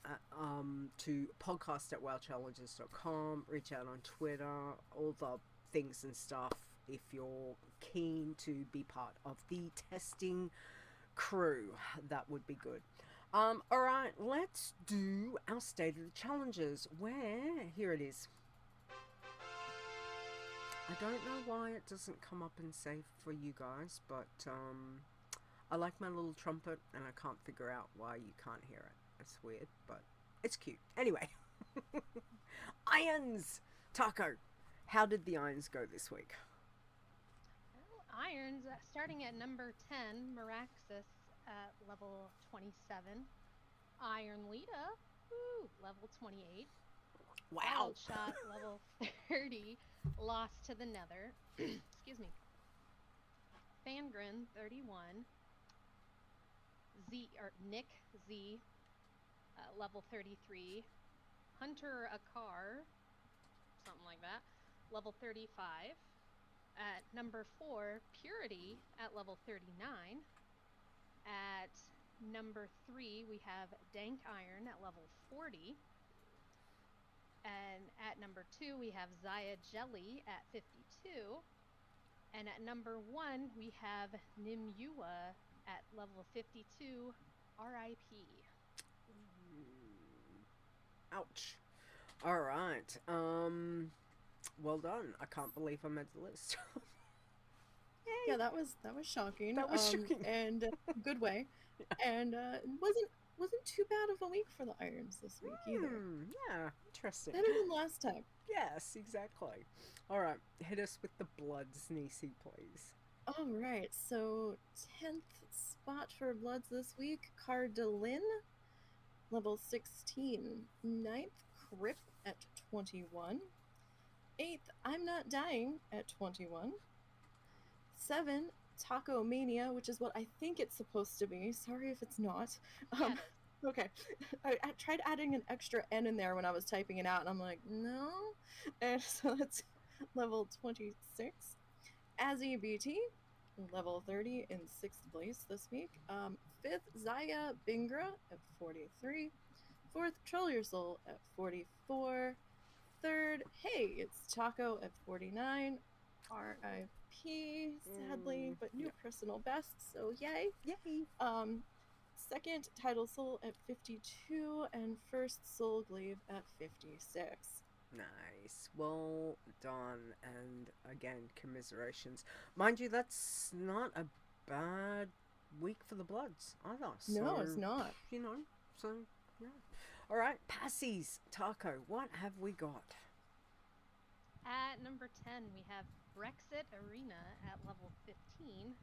to podcast@wowchallenges.com, reach out on Twitter, all the things and stuff if you're keen to be part of the testing crew. That would be good. Alright, let's do our state of the challenges, where, here it is. I don't know why it doesn't come up and say for you guys, but I like my little trumpet and I can't figure out why you can't hear it. It's weird, but it's cute. Anyway, irons! Taco, how did the irons go this week? Well, irons, starting at number 10, Meraxis at level 27. Iron Leeta, level 28. Wow! Shot level 30, lost to the Nether. Excuse me. Fangren 31. Nick Z, level 33. Hunter Akar, something like that, level 35. At number 4, Purity at level 39. At number 3, we have Dank Iron at level 40. And at number 2, we have Zaya Jelly at 52. And at number 1, we have Nimyua at level 52, RIP. Ouch. Alright, well done. I can't believe I made the list. Yeah, that was shocking. That was shocking. And good way. And wasn't too bad of a week for the irons this week either. Yeah, interesting. Better than last time. Yes, exactly. Alright, hit us with the bloods, Nisey, please. Alright, so 10th spot for bloods this week, Cardalin, level 16. 9th, Crip at 21. 8th, I'm Not Dying at 21. 7, Taco Mania, which is what I think it's supposed to be. Sorry if it's not. Yes. Okay. I tried adding an extra N in there when I was typing it out, and I'm like, no. And so that's level 26. Azzy BT, level 30 in 6th place this week. 5th, Zaya Bingra at 43. 4th, Troll Your Soul at 44. 3rd, hey, it's Taco at 49. RIP, sadly, but new personal best, so yay. Yay. 2nd, Tidal Soul at 52, and 1st, Soul Glaive at 56. Nice. Well done. And again, commiserations. Mind you, that's not a bad week for the Bloods either. No, so, it's not. You know, so yeah. All right, passies. Taco, what have we got? At number 10, we have Brexit Arena at level 15.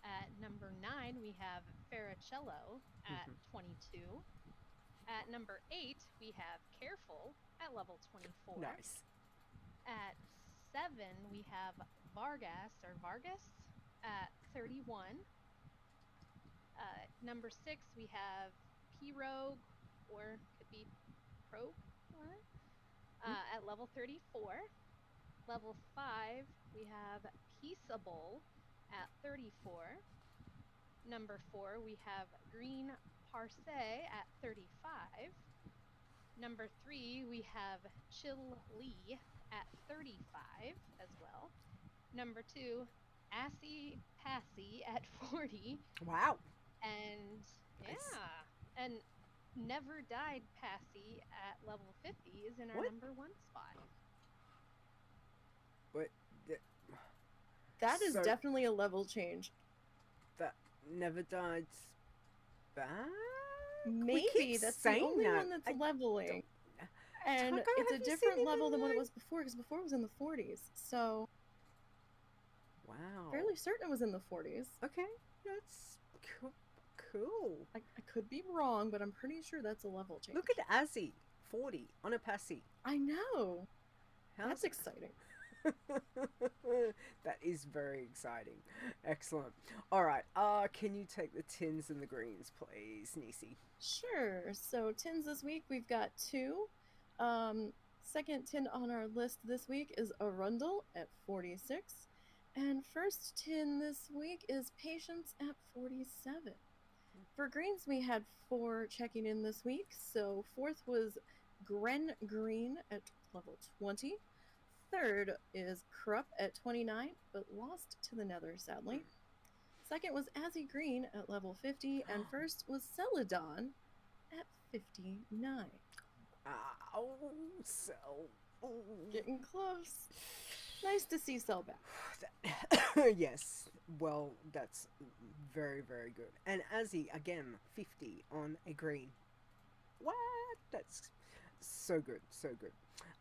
At number 9, we have Faracello at 22. At number 8, we have Careful at level 24. Nice. At 7, we have Vargas at 31. Number 6, we have P-Rogue, or could be Probe, at level 34. Level 5, we have Peaceable at 34. Number 4, we have Green Parse at 35. Number 3, we have Chill Lee at 35 as well. Number 2, Assy Passy at 40. Wow. And Nice. yeah, and Never Died Passy at level 50 is in our What? number 1 spot. But That is So- definitely a level change. that never died back? We Maybe keep that's the saying only that. one that's I leveling. And Taco, it's a have you seen different him level in than what it the- was before, because before it was in the 40s. So, Wow. fairly certain it was in the 40s. Okay, that's cool. I could be wrong, but I'm pretty sure that's a level change. Look at Azzy, 40 on a passy. I know. How's That's exciting. That is very exciting. Excellent. All right. Can you take the tins and the greens, please, Nisey? Sure. So tins this week we've got 2. Second tin on our list this week is Arundel at 46. And first tin this week is Patience at 47. For greens we had 4 checking in this week. So fourth was Gren Green at level 20. Third is Krupp at 29, but lost to the Nether, sadly. Second was Azzy Green at level 50, and first was Celadon at 59. Oh, so. Getting close. Nice to see Cell back. Yes. Well, that's very, very good. And Azzy, again, 50 on a green. What? That's so good. So good.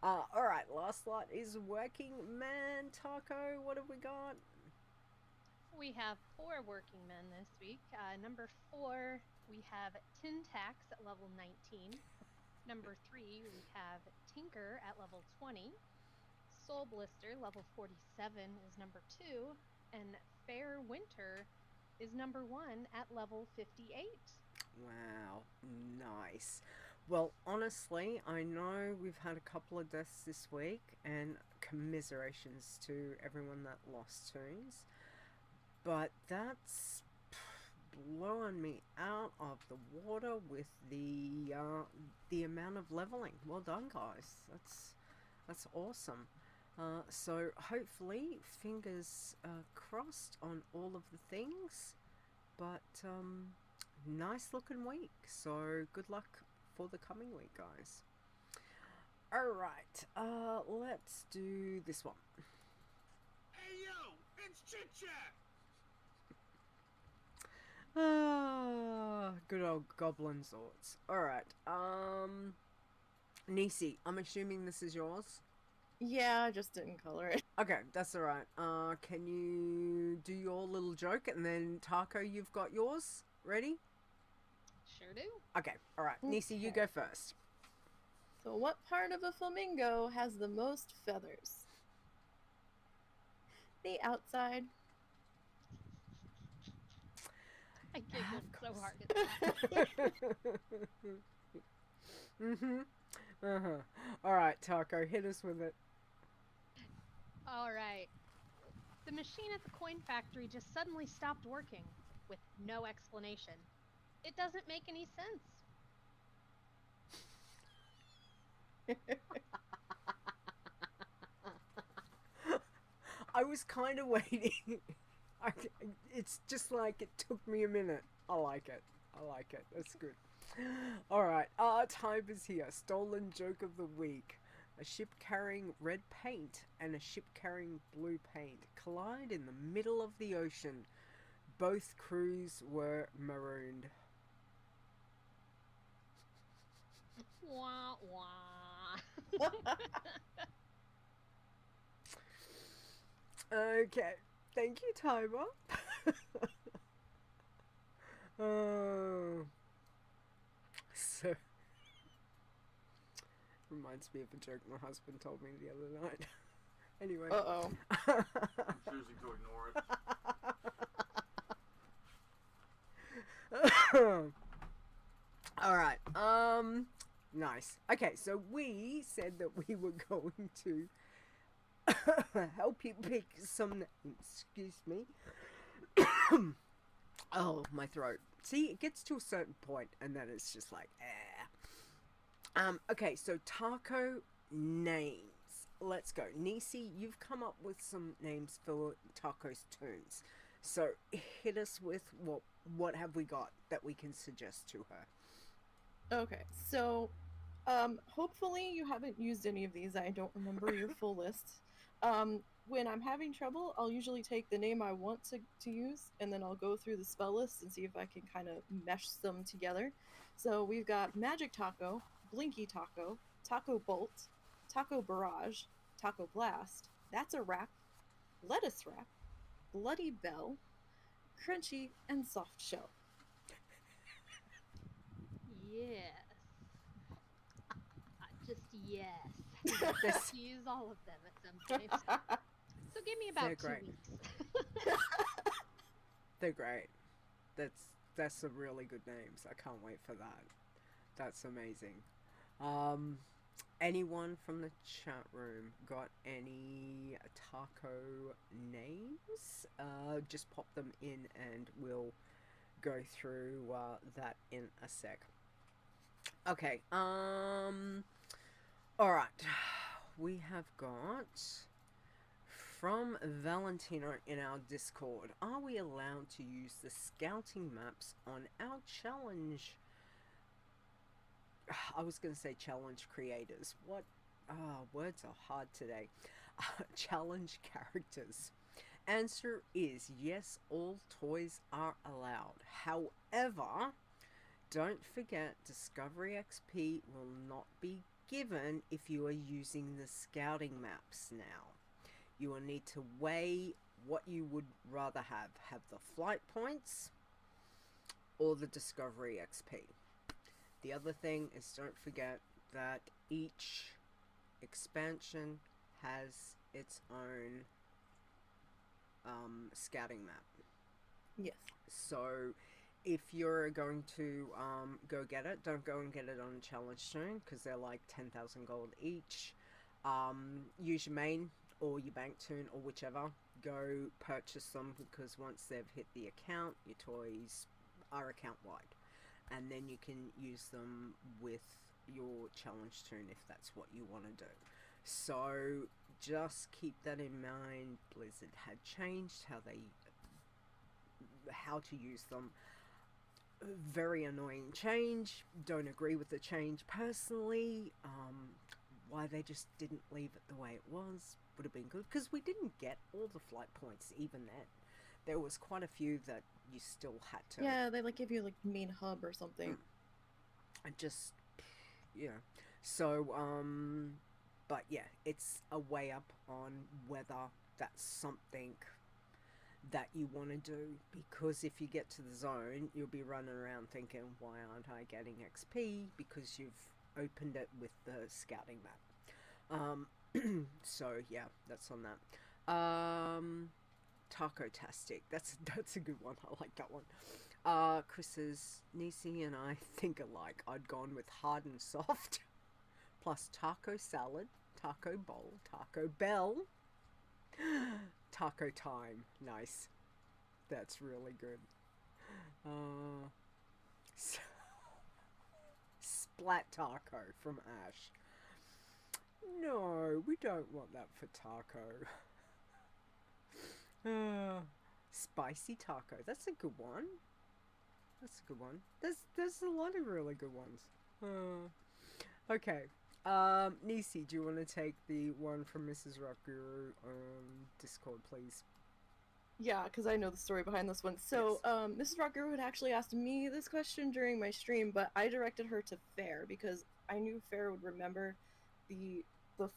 Alright, last slot is Working Man. Taco, what have we got? We have 4 working men this week. Number 4, we have Tin Tax at level 19. Number 3, we have Tinker at level 20. Soul Blister, level 47, is number 2. And Fair Winter is number 1 at level 58. Wow, nice. Well, honestly, I know we've had a couple of deaths this week, and commiserations to everyone that lost tunes. But that's blowing me out of the water with the amount of leveling. Well done, guys. That's awesome. So hopefully, fingers crossed on all of the things. But nice looking week. So good luck for the coming week, guys. Alright, let's do this one. Hey yo, it's Chit Chat! Good old goblin sorts. Alright, Nisey, I'm assuming this is yours? Yeah, I just didn't color it. Okay, that's alright. Can you do your little joke, and then Taco, you've got yours? Ready? Sure do. Okay, alright. Nisey, you Okay. go first. So what part of a flamingo has the most feathers? The outside. I giggled so hard at that. Alright, Taco, hit us with it. All right. The machine at the coin factory just suddenly stopped working with no explanation. It doesn't make any sense. I was kind of waiting. It's just like it took me a minute. I like it. That's good. Alright, time is here. Stolen joke of the week. A ship carrying red paint and a ship carrying blue paint collide in the middle of the ocean. both crews were marooned. Wah wah. Okay, thank you, Timer. So reminds me of a joke my husband told me the other night. Anyway. Uh-oh. I'm choosing to ignore it. All right. Nice. Okay, so we said that we were going to help you pick some. Excuse me. Oh, my throat. See, it gets to a certain point, and then it's just like, eh. Okay, so taco names. Let's go. Nisey, you've come up with some names for Taco's tunes. So hit us with what have we got that we can suggest to her? Okay, so hopefully you haven't used any of these. I don't remember your full list. When I'm having trouble, I'll usually take the name I want to use, and then I'll go through the spell list and see if I can kind of mesh them together. So we've got Magic Taco, Blinky Taco, Taco Bolt, Taco Barrage, Taco Blast, That's a Wrap, Lettuce Wrap, Bloody Bell, Crunchy, and Soft Shell. Yes. Just yes. This- Use all of them at some point. So give me about They're 2 great. weeks. They're great. That's some really good names. I can't wait for that. That's amazing. Anyone from the chat room got any taco names? Just pop them in and we'll go through that in a sec. Okay, alright. We have got from Valentino in our Discord. Are we allowed to use the scouting maps on our challenge? I was going to say challenge creators. What? Words are hard today. Challenge characters. Answer is yes, all toys are allowed. However, don't forget Discovery XP will not be given if you are using the scouting maps now. You will need to weigh what you would rather have the flight points or the Discovery XP. The other thing is don't forget that each expansion has its own scouting map. Yes. So if you're going to go get it, don't go and get it on challenge soon because they're like 10,000 gold each. Use your main or your bank tune or whichever. Go purchase them because once they've hit the account, your toys are account wide. And then you can use them with your challenge tune if that's what you want to do. So just keep that in mind. Blizzard had changed how to use them. Very annoying change. Don't agree with the change personally. Why they just didn't leave it the way it was would have been good because we didn't get all the flight points even then. There was quite a few that you still had to. Yeah, they like give you like main hub or something. And just, yeah. So, but yeah, it's a way up on whether that's something that you want to do, because if you get to the zone, you'll be running around thinking, why aren't I getting XP? Because you've opened it with the scouting map. So yeah, that's on that. Taco-tastic. That's a good one. I like that one. Chris says, Nisey and I think alike. I'd gone with hard and soft. Plus taco salad, taco bowl, taco bell, taco time. Nice. That's really good. Splat taco from Ash. No, we don't want that for taco. Spicy taco. That's a good one. That's a good one. There's a lot of really good ones. Okay. Nisey, do you want to take the one from Mrs. Rock Guru on Discord, please? Yeah, because I know the story behind this one. So, Mrs. Rocker had actually asked me this question during my stream, but I directed her to Fair because I knew Fair would remember the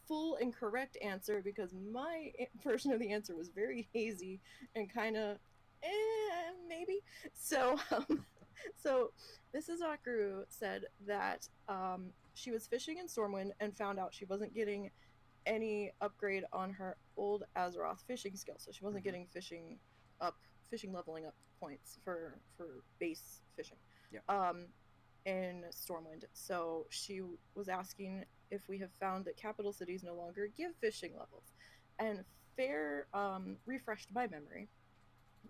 full and correct answer because my version of the answer was very hazy and kind of maybe. So, so Mrs. Rocker said that she was fishing in Stormwind and found out she wasn't getting any upgrade on her old Azeroth fishing skill, so she wasn't getting fishing leveling up points for base fishing. Yeah. In Stormwind. So she was asking if we have found that capital cities no longer give fishing levels, and Fair refreshed my memory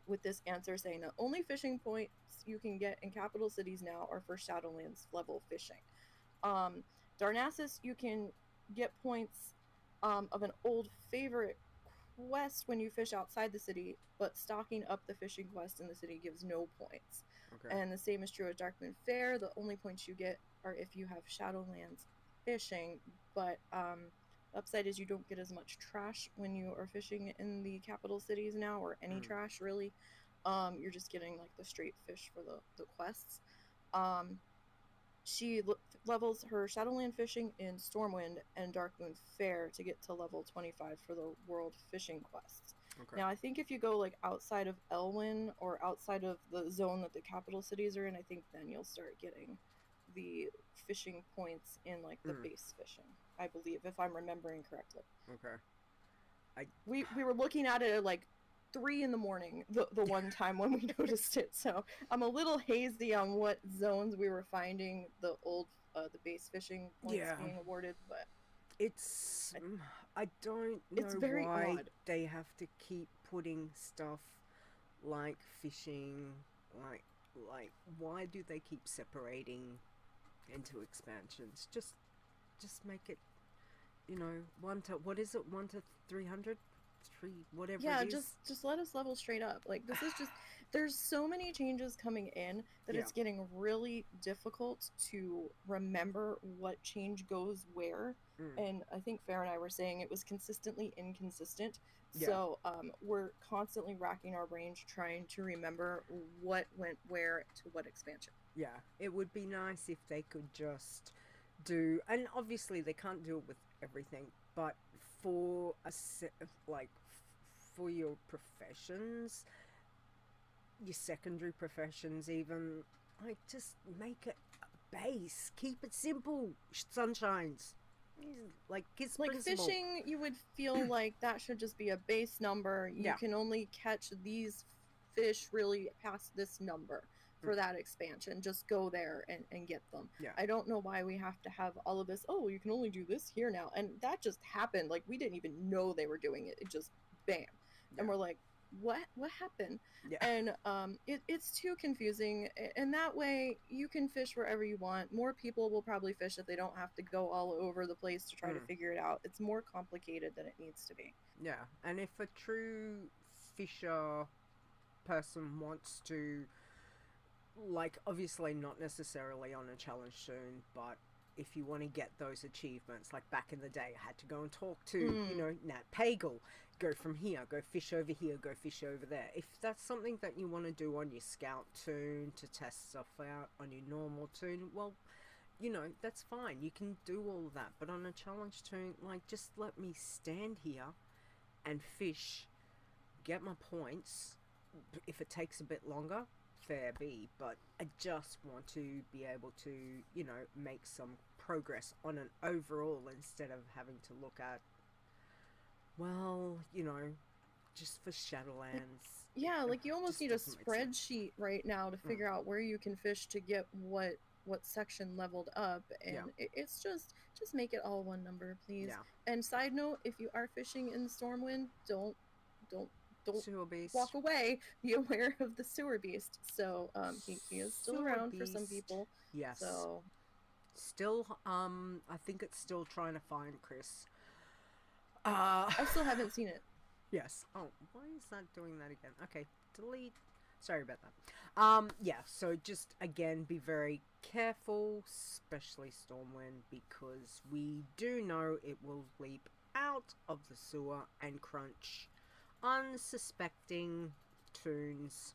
with this answer saying that only fishing points you can get in capital cities now are for Shadowlands level fishing. Darnassus, you can get points of an old favorite quest when you fish outside the city, but stocking up the fishing quest in the city gives no points. Okay. And the same is true at Darkmoon Fair. The only points you get are if you have Shadowlands fishing, but the upside is you don't get as much trash when you are fishing in the capital cities now, or any trash really. You're just getting like the straight fish for the quests. She levels her Shadowland fishing in Stormwind and Darkmoon Fair to get to level 25 for the world fishing quests. Okay. Now, I think if you go like outside of Elwyn or outside of the zone that the capital cities are in, I think then you'll start getting the fishing points in like the base fishing, I believe, if I'm remembering correctly. Okay. We were looking at it at like 3 a.m. the one time when we noticed it, so I'm a little hazy on what zones we were finding the old the base fishing points being awarded, but it's I don't know it's very why odd. they have to keep putting stuff like fishing, like why do they keep separating into expansions? Just make it, you know, 1 to, what is it, 1 to 300, 3 whatever Yeah, it is. just let us level straight up. Like, this is just, there's so many changes coming in that it's getting really difficult to remember what change goes where. And I think Fair and I were saying it was consistently inconsistent. So we're constantly racking our brains trying to remember what went where to what expansion. Yeah, it would be nice if they could just do, and obviously they can't do it with everything, but for for your professions, your secondary professions even, like, just make it a base, keep it simple, sunshines, like kids like principle. Fishing, you would feel like that should just be a base number. You can only catch these fish really past this number for that expansion. Just go there and get them. I don't know why we have to have all of this, oh, you can only do this here now, and that just happened. Like, we didn't even know they were doing it. It just bam. And we're like, what happened? And it's too confusing, and that way you can fish wherever you want. More people will probably fish if they don't have to go all over the place to try to figure it out. It's more complicated than it needs to be. And if a true fisher person wants to, like, obviously not necessarily on a challenge soon, but if you want to get those achievements, like back in the day, I had to go and talk to, you know, Nat Pagel, go from here, go fish over here, go fish over there. If that's something that you want to do on your scout toon to test stuff out on your normal toon, well, you know, that's fine. You can do all of that. But on a challenge toon, like, just let me stand here and fish, get my points. If it takes a bit longer, fair be, but I just want to be able to, you know, make some progress on an overall instead of having to look at, well, you know, just for Shadowlands. Yeah, like, you almost need a spreadsheet right now to figure out where you can fish to get what section leveled up, and it's just make it all one number, please. And side note, if you are fishing in Stormwind, don't walk away. Be aware of the sewer beast. So he is still around for some people. Yes. So still, I think it's still trying to find Chris. I still haven't seen it. Yes. Oh, why is that doing that again? Okay, delete. Sorry about that. Yeah, so just, again, be very careful, especially Stormwind, because we do know it will leap out of the sewer and crunch unsuspecting cartoons.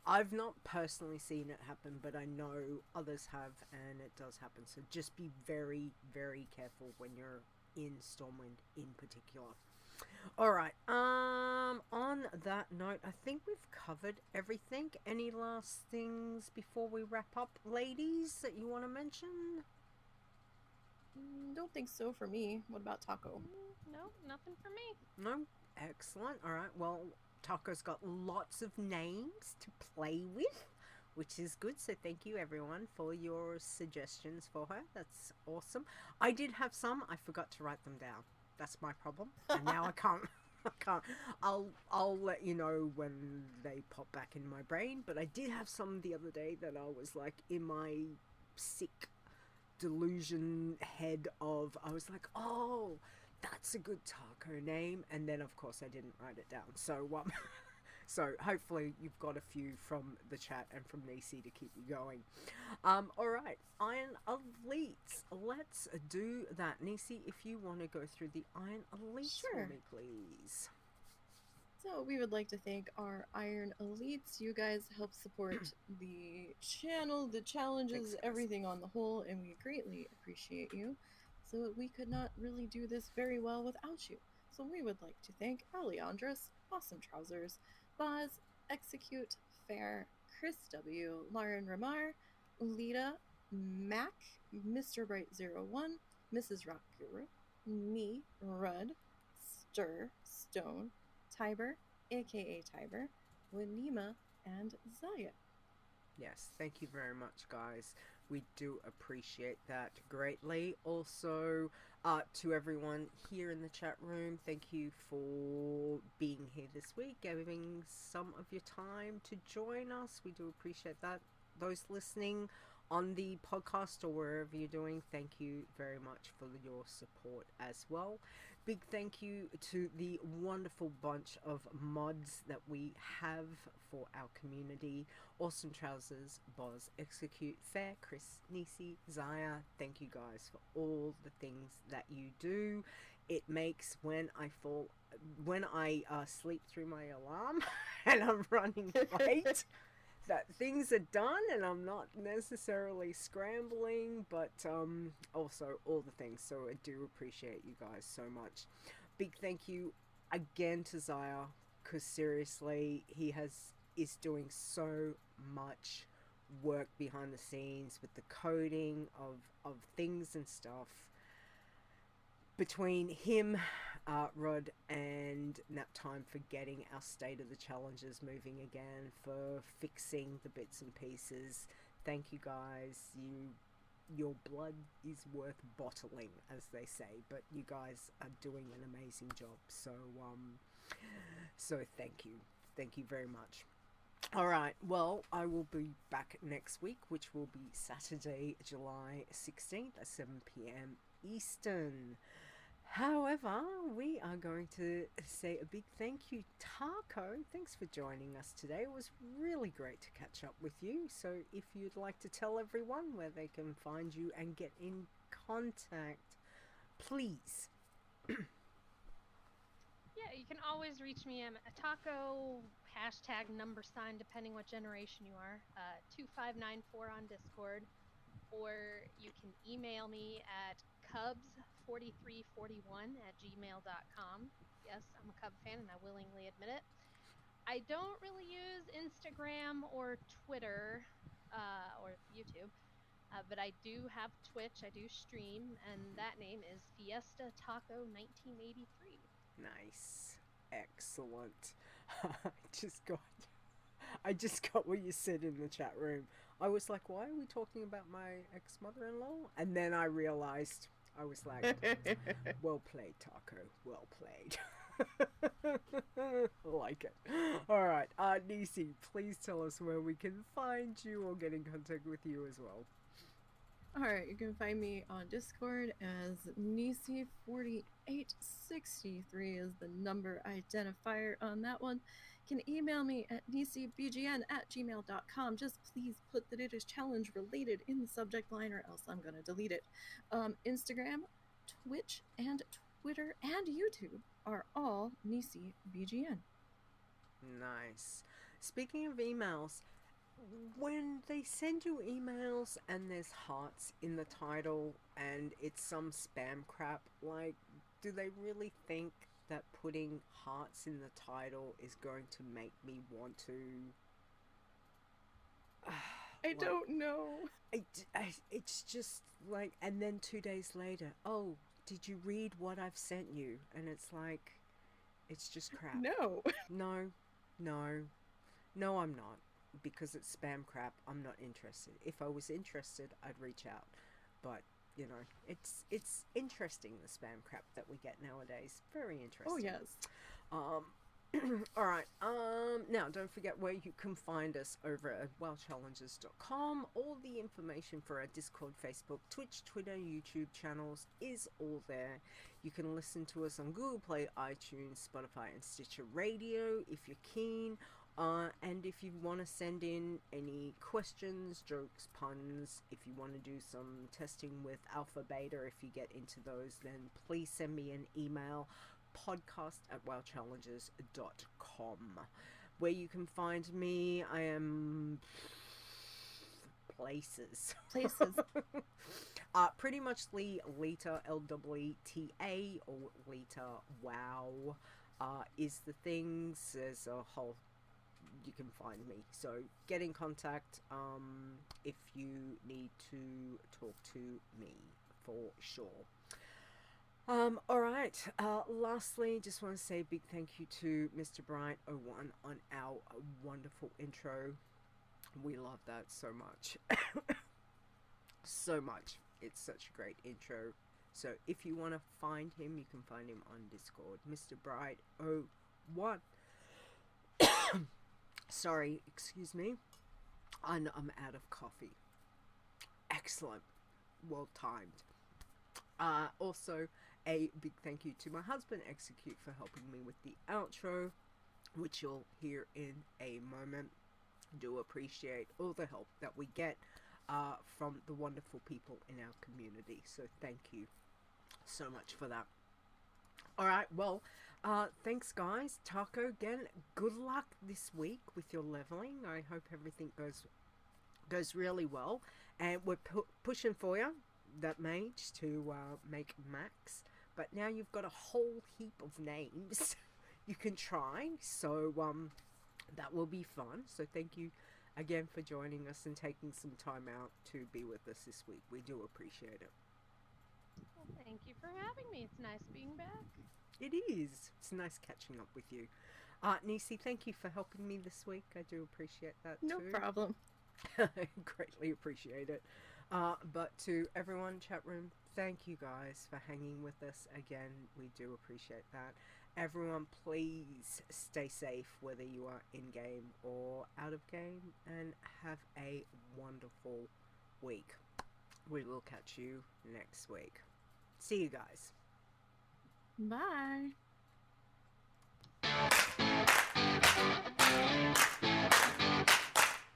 I've not personally seen it happen, but I know others have, and it does happen. So just be very, very careful when you're in Stormwind in particular. Alright, on that note, I think we've covered everything. Any last things before we wrap up, ladies, that you want to mention? Don't think so for me. What about Taco? No, nothing for me. No? Excellent. Alright, well, Taco's got lots of names to play with, which is good. So thank you, everyone, for your suggestions for her. That's awesome. I did have some. I forgot to write them down. That's my problem. And now I can't. I'll let you know when they pop back in my brain. But I did have some the other day that I was like in my sick delusion head of. I was like, oh, that's a good taco name. And then of course I didn't write it down. So so hopefully you've got a few from the chat and from Nisey to keep you going. Alright, Iron Elites. Let's do that. Nisey, if you want to go through the Iron Elites Sure. for me, please. So we would like to thank our Iron Elites. You guys help support the channel, the challenges, Thanks, guys. everything on the whole, and we greatly appreciate you. So we could not really do this very well without you. So we would like to thank Aleandros, Awesome Trousers, Boz, Execute, Fair, Chris W, Lauren Ramar, Leeta, Mac, Mr. Bright01, Mrs. Rock Guru, me, Rudd, Stir, Stone, Tiber, aka Tiber, Winema, and Zaya. Yes, thank you very much, guys. We do appreciate that greatly. Also, to everyone here in the chat room, thank you for being here this week, giving some of your time to join us. We do appreciate that. Those listening on the podcast or wherever you're doing, thank you very much for your support as well. Big thank you to the wonderful bunch of mods that we have for our community. Awesome Trousers, Boz, Execute, Fair, Chris, Nisey, Zaya. Thank you guys for all the things that you do. It makes when I sleep through my alarm and I'm running late, that things are done and I'm not necessarily scrambling, but also all the things. So I do appreciate you guys so much. Big thank you again to Zaya, because seriously, he is doing so much work behind the scenes with the coding of things and stuff. Between him, Rod, and Naptime for getting our State of the Challenges moving again, for fixing the bits and pieces. Thank you guys. Your blood is worth bottling, as they say, but you guys are doing an amazing job. So thank you. Thank you very much. Alright, well, I will be back next week, which will be Saturday, July 16th at 7 p.m. Eastern. However, we are going to say a big thank you, Taco. Thanks for joining us today. It was really great to catch up with you. So if you'd like to tell everyone where they can find you and get in contact, please. Yeah, you can always reach me. I'm a taco, hashtag @ depending what generation you are, 2594 on Discord. Or you can email me at cubs4341@gmail.com. Yes, I'm a Cub fan and I willingly admit it. I don't really use Instagram or Twitter or YouTube, but I do have Twitch. I do stream, and that name is Fiesta Taco 1983. Nice. Excellent. I just got what you said in the chat room. I was like, why are we talking about my ex-mother-in-law? And then I realized, I was like, well played, Taco. Well played. Like it. Alright, Nisey, please tell us where we can find you or get in contact with you as well. Alright, you can find me on Discord as Nisey4863 is the number identifier on that one. You can email me at NiseyBGN@gmail.com. Just please put that it is challenge related in the subject line or else I'm going to delete it. Instagram, Twitch, and Twitter, and YouTube are all NiseyBGN. Nice. Speaking of emails, when they send you emails and there's hearts in the title and it's some spam crap, like, do they really think that putting hearts in the title is going to make me want to... I don't know. It's just like, and then 2 days later, oh, did you read what I've sent you? And it's like, it's just crap. No. No, I'm not. Because it's spam crap, I'm not interested. If I was interested, I'd reach out. But, you know, it's interesting, the spam crap that we get nowadays. Very interesting. Oh, yes. Alright, now don't forget where you can find us over at wowchallenges.com. All the information for our Discord, Facebook, Twitch, Twitter, YouTube channels is all there. You can listen to us on Google Play, iTunes, Spotify, and Stitcher Radio if you're keen. And if you want to send in any questions, jokes, puns, if you want to do some testing with alpha, beta, if you get into those, then please send me an email, podcast@wowchallenges.com. Where you can find me, I am... places. Pretty much Leeta, Leeta, or Leeta, wow, is the things. There's a whole... you can find me, so get in contact if you need to talk to me, for sure. Alright, lastly, just want to say a big thank you to Mr. Bright01 on our wonderful intro. We love that so much. So much. It's such a great intro. So if you want to find him, you can find him on Discord. Mr. Bright01. Sorry, excuse me. I'm out of coffee. Excellent. Well timed. Also, a big thank you to my husband, Execute, for helping me with the outro, which you'll hear in a moment. Do appreciate all the help that we get from the wonderful people in our community. So thank you so much for that. Alright, well, thanks guys. Taco, again, good luck this week with your leveling. I hope everything goes really well. And we're pushing for you, that mage, to make max. But now you've got a whole heap of names you can try. So, that will be fun. So thank you again for joining us and taking some time out to be with us this week. We do appreciate it. Well, thank you for having me. It's nice being back. It is. It's nice catching up with you. Nisey, thank you for helping me this week. I do appreciate that No too. problem. Greatly appreciate it. But to everyone in chat room, thank you guys for hanging with us again. We do appreciate that. Everyone, please stay safe, whether you are in game or out of game, and have a wonderful week. We will catch you next week. See you guys. Bye.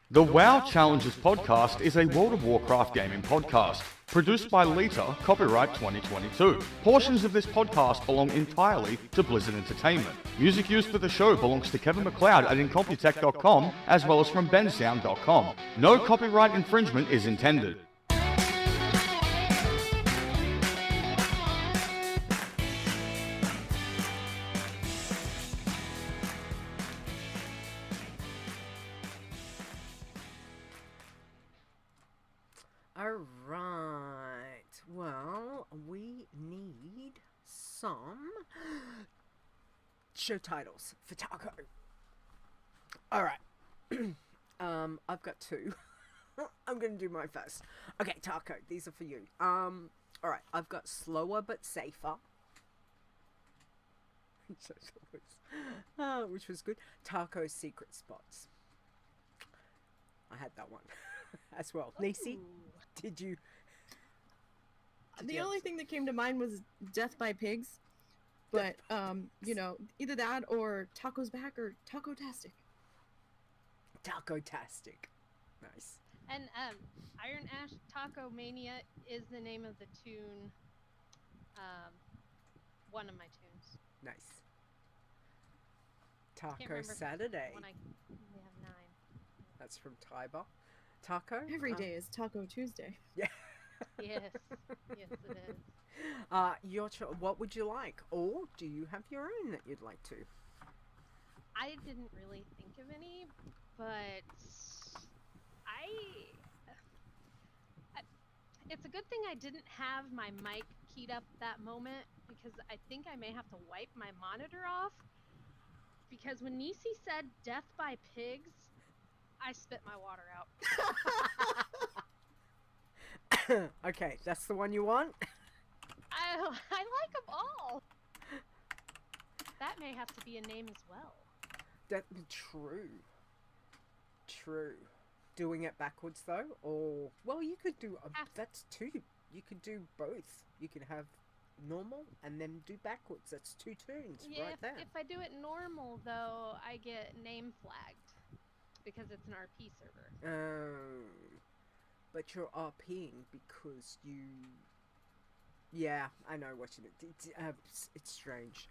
The WoW Challenges podcast is a World of Warcraft gaming podcast. Produced by Leeta, copyright 2022. Portions of this podcast belong entirely to Blizzard Entertainment. Music used for the show belongs to Kevin MacLeod at Incompetech.com, as well as from bensound.com. No copyright infringement is intended. Alright, well, we need some show titles for Taco. Alright, I've got two. I'm gonna do mine first. Okay, Taco, these are for you. Alright, I've got Slower But Safer. Which was good. Taco's Secret Spots. I had that one as well. Nisey, did you? The only thing that came to mind was Death by Pigs. But, you know, either that or Taco's Back or Taco-tastic. Taco-tastic. Nice. And Iron Ash Taco Mania is the name of the tune one of my tunes. Nice. Can't Taco remember if it's Saturday. When I only have 9. That's from Tiber. Taco? Every day is Taco Tuesday. Yeah. Yes, yes it is. What would you like? Or do you have your own that you'd like to? I didn't really think of any, but it's a good thing I didn't have my mic keyed up that moment, because I think I may have to wipe my monitor off, because when Nisey said death by pigs, I spit my water out. Okay, that's the one you want? I like them all. That may have to be a name as well. True. True. Doing it backwards though, or well, you could do that's two. You could do both. You could have normal and then do backwards. That's 2 tunes right there. If I do it normal though, I get name flagged because it's an RP server. Oh, but you're RPing because you. Yeah, I know what you mean. It's strange.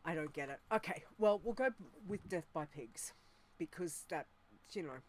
I don't get it. Okay, well, we'll go with Death by Pigs because that, you know.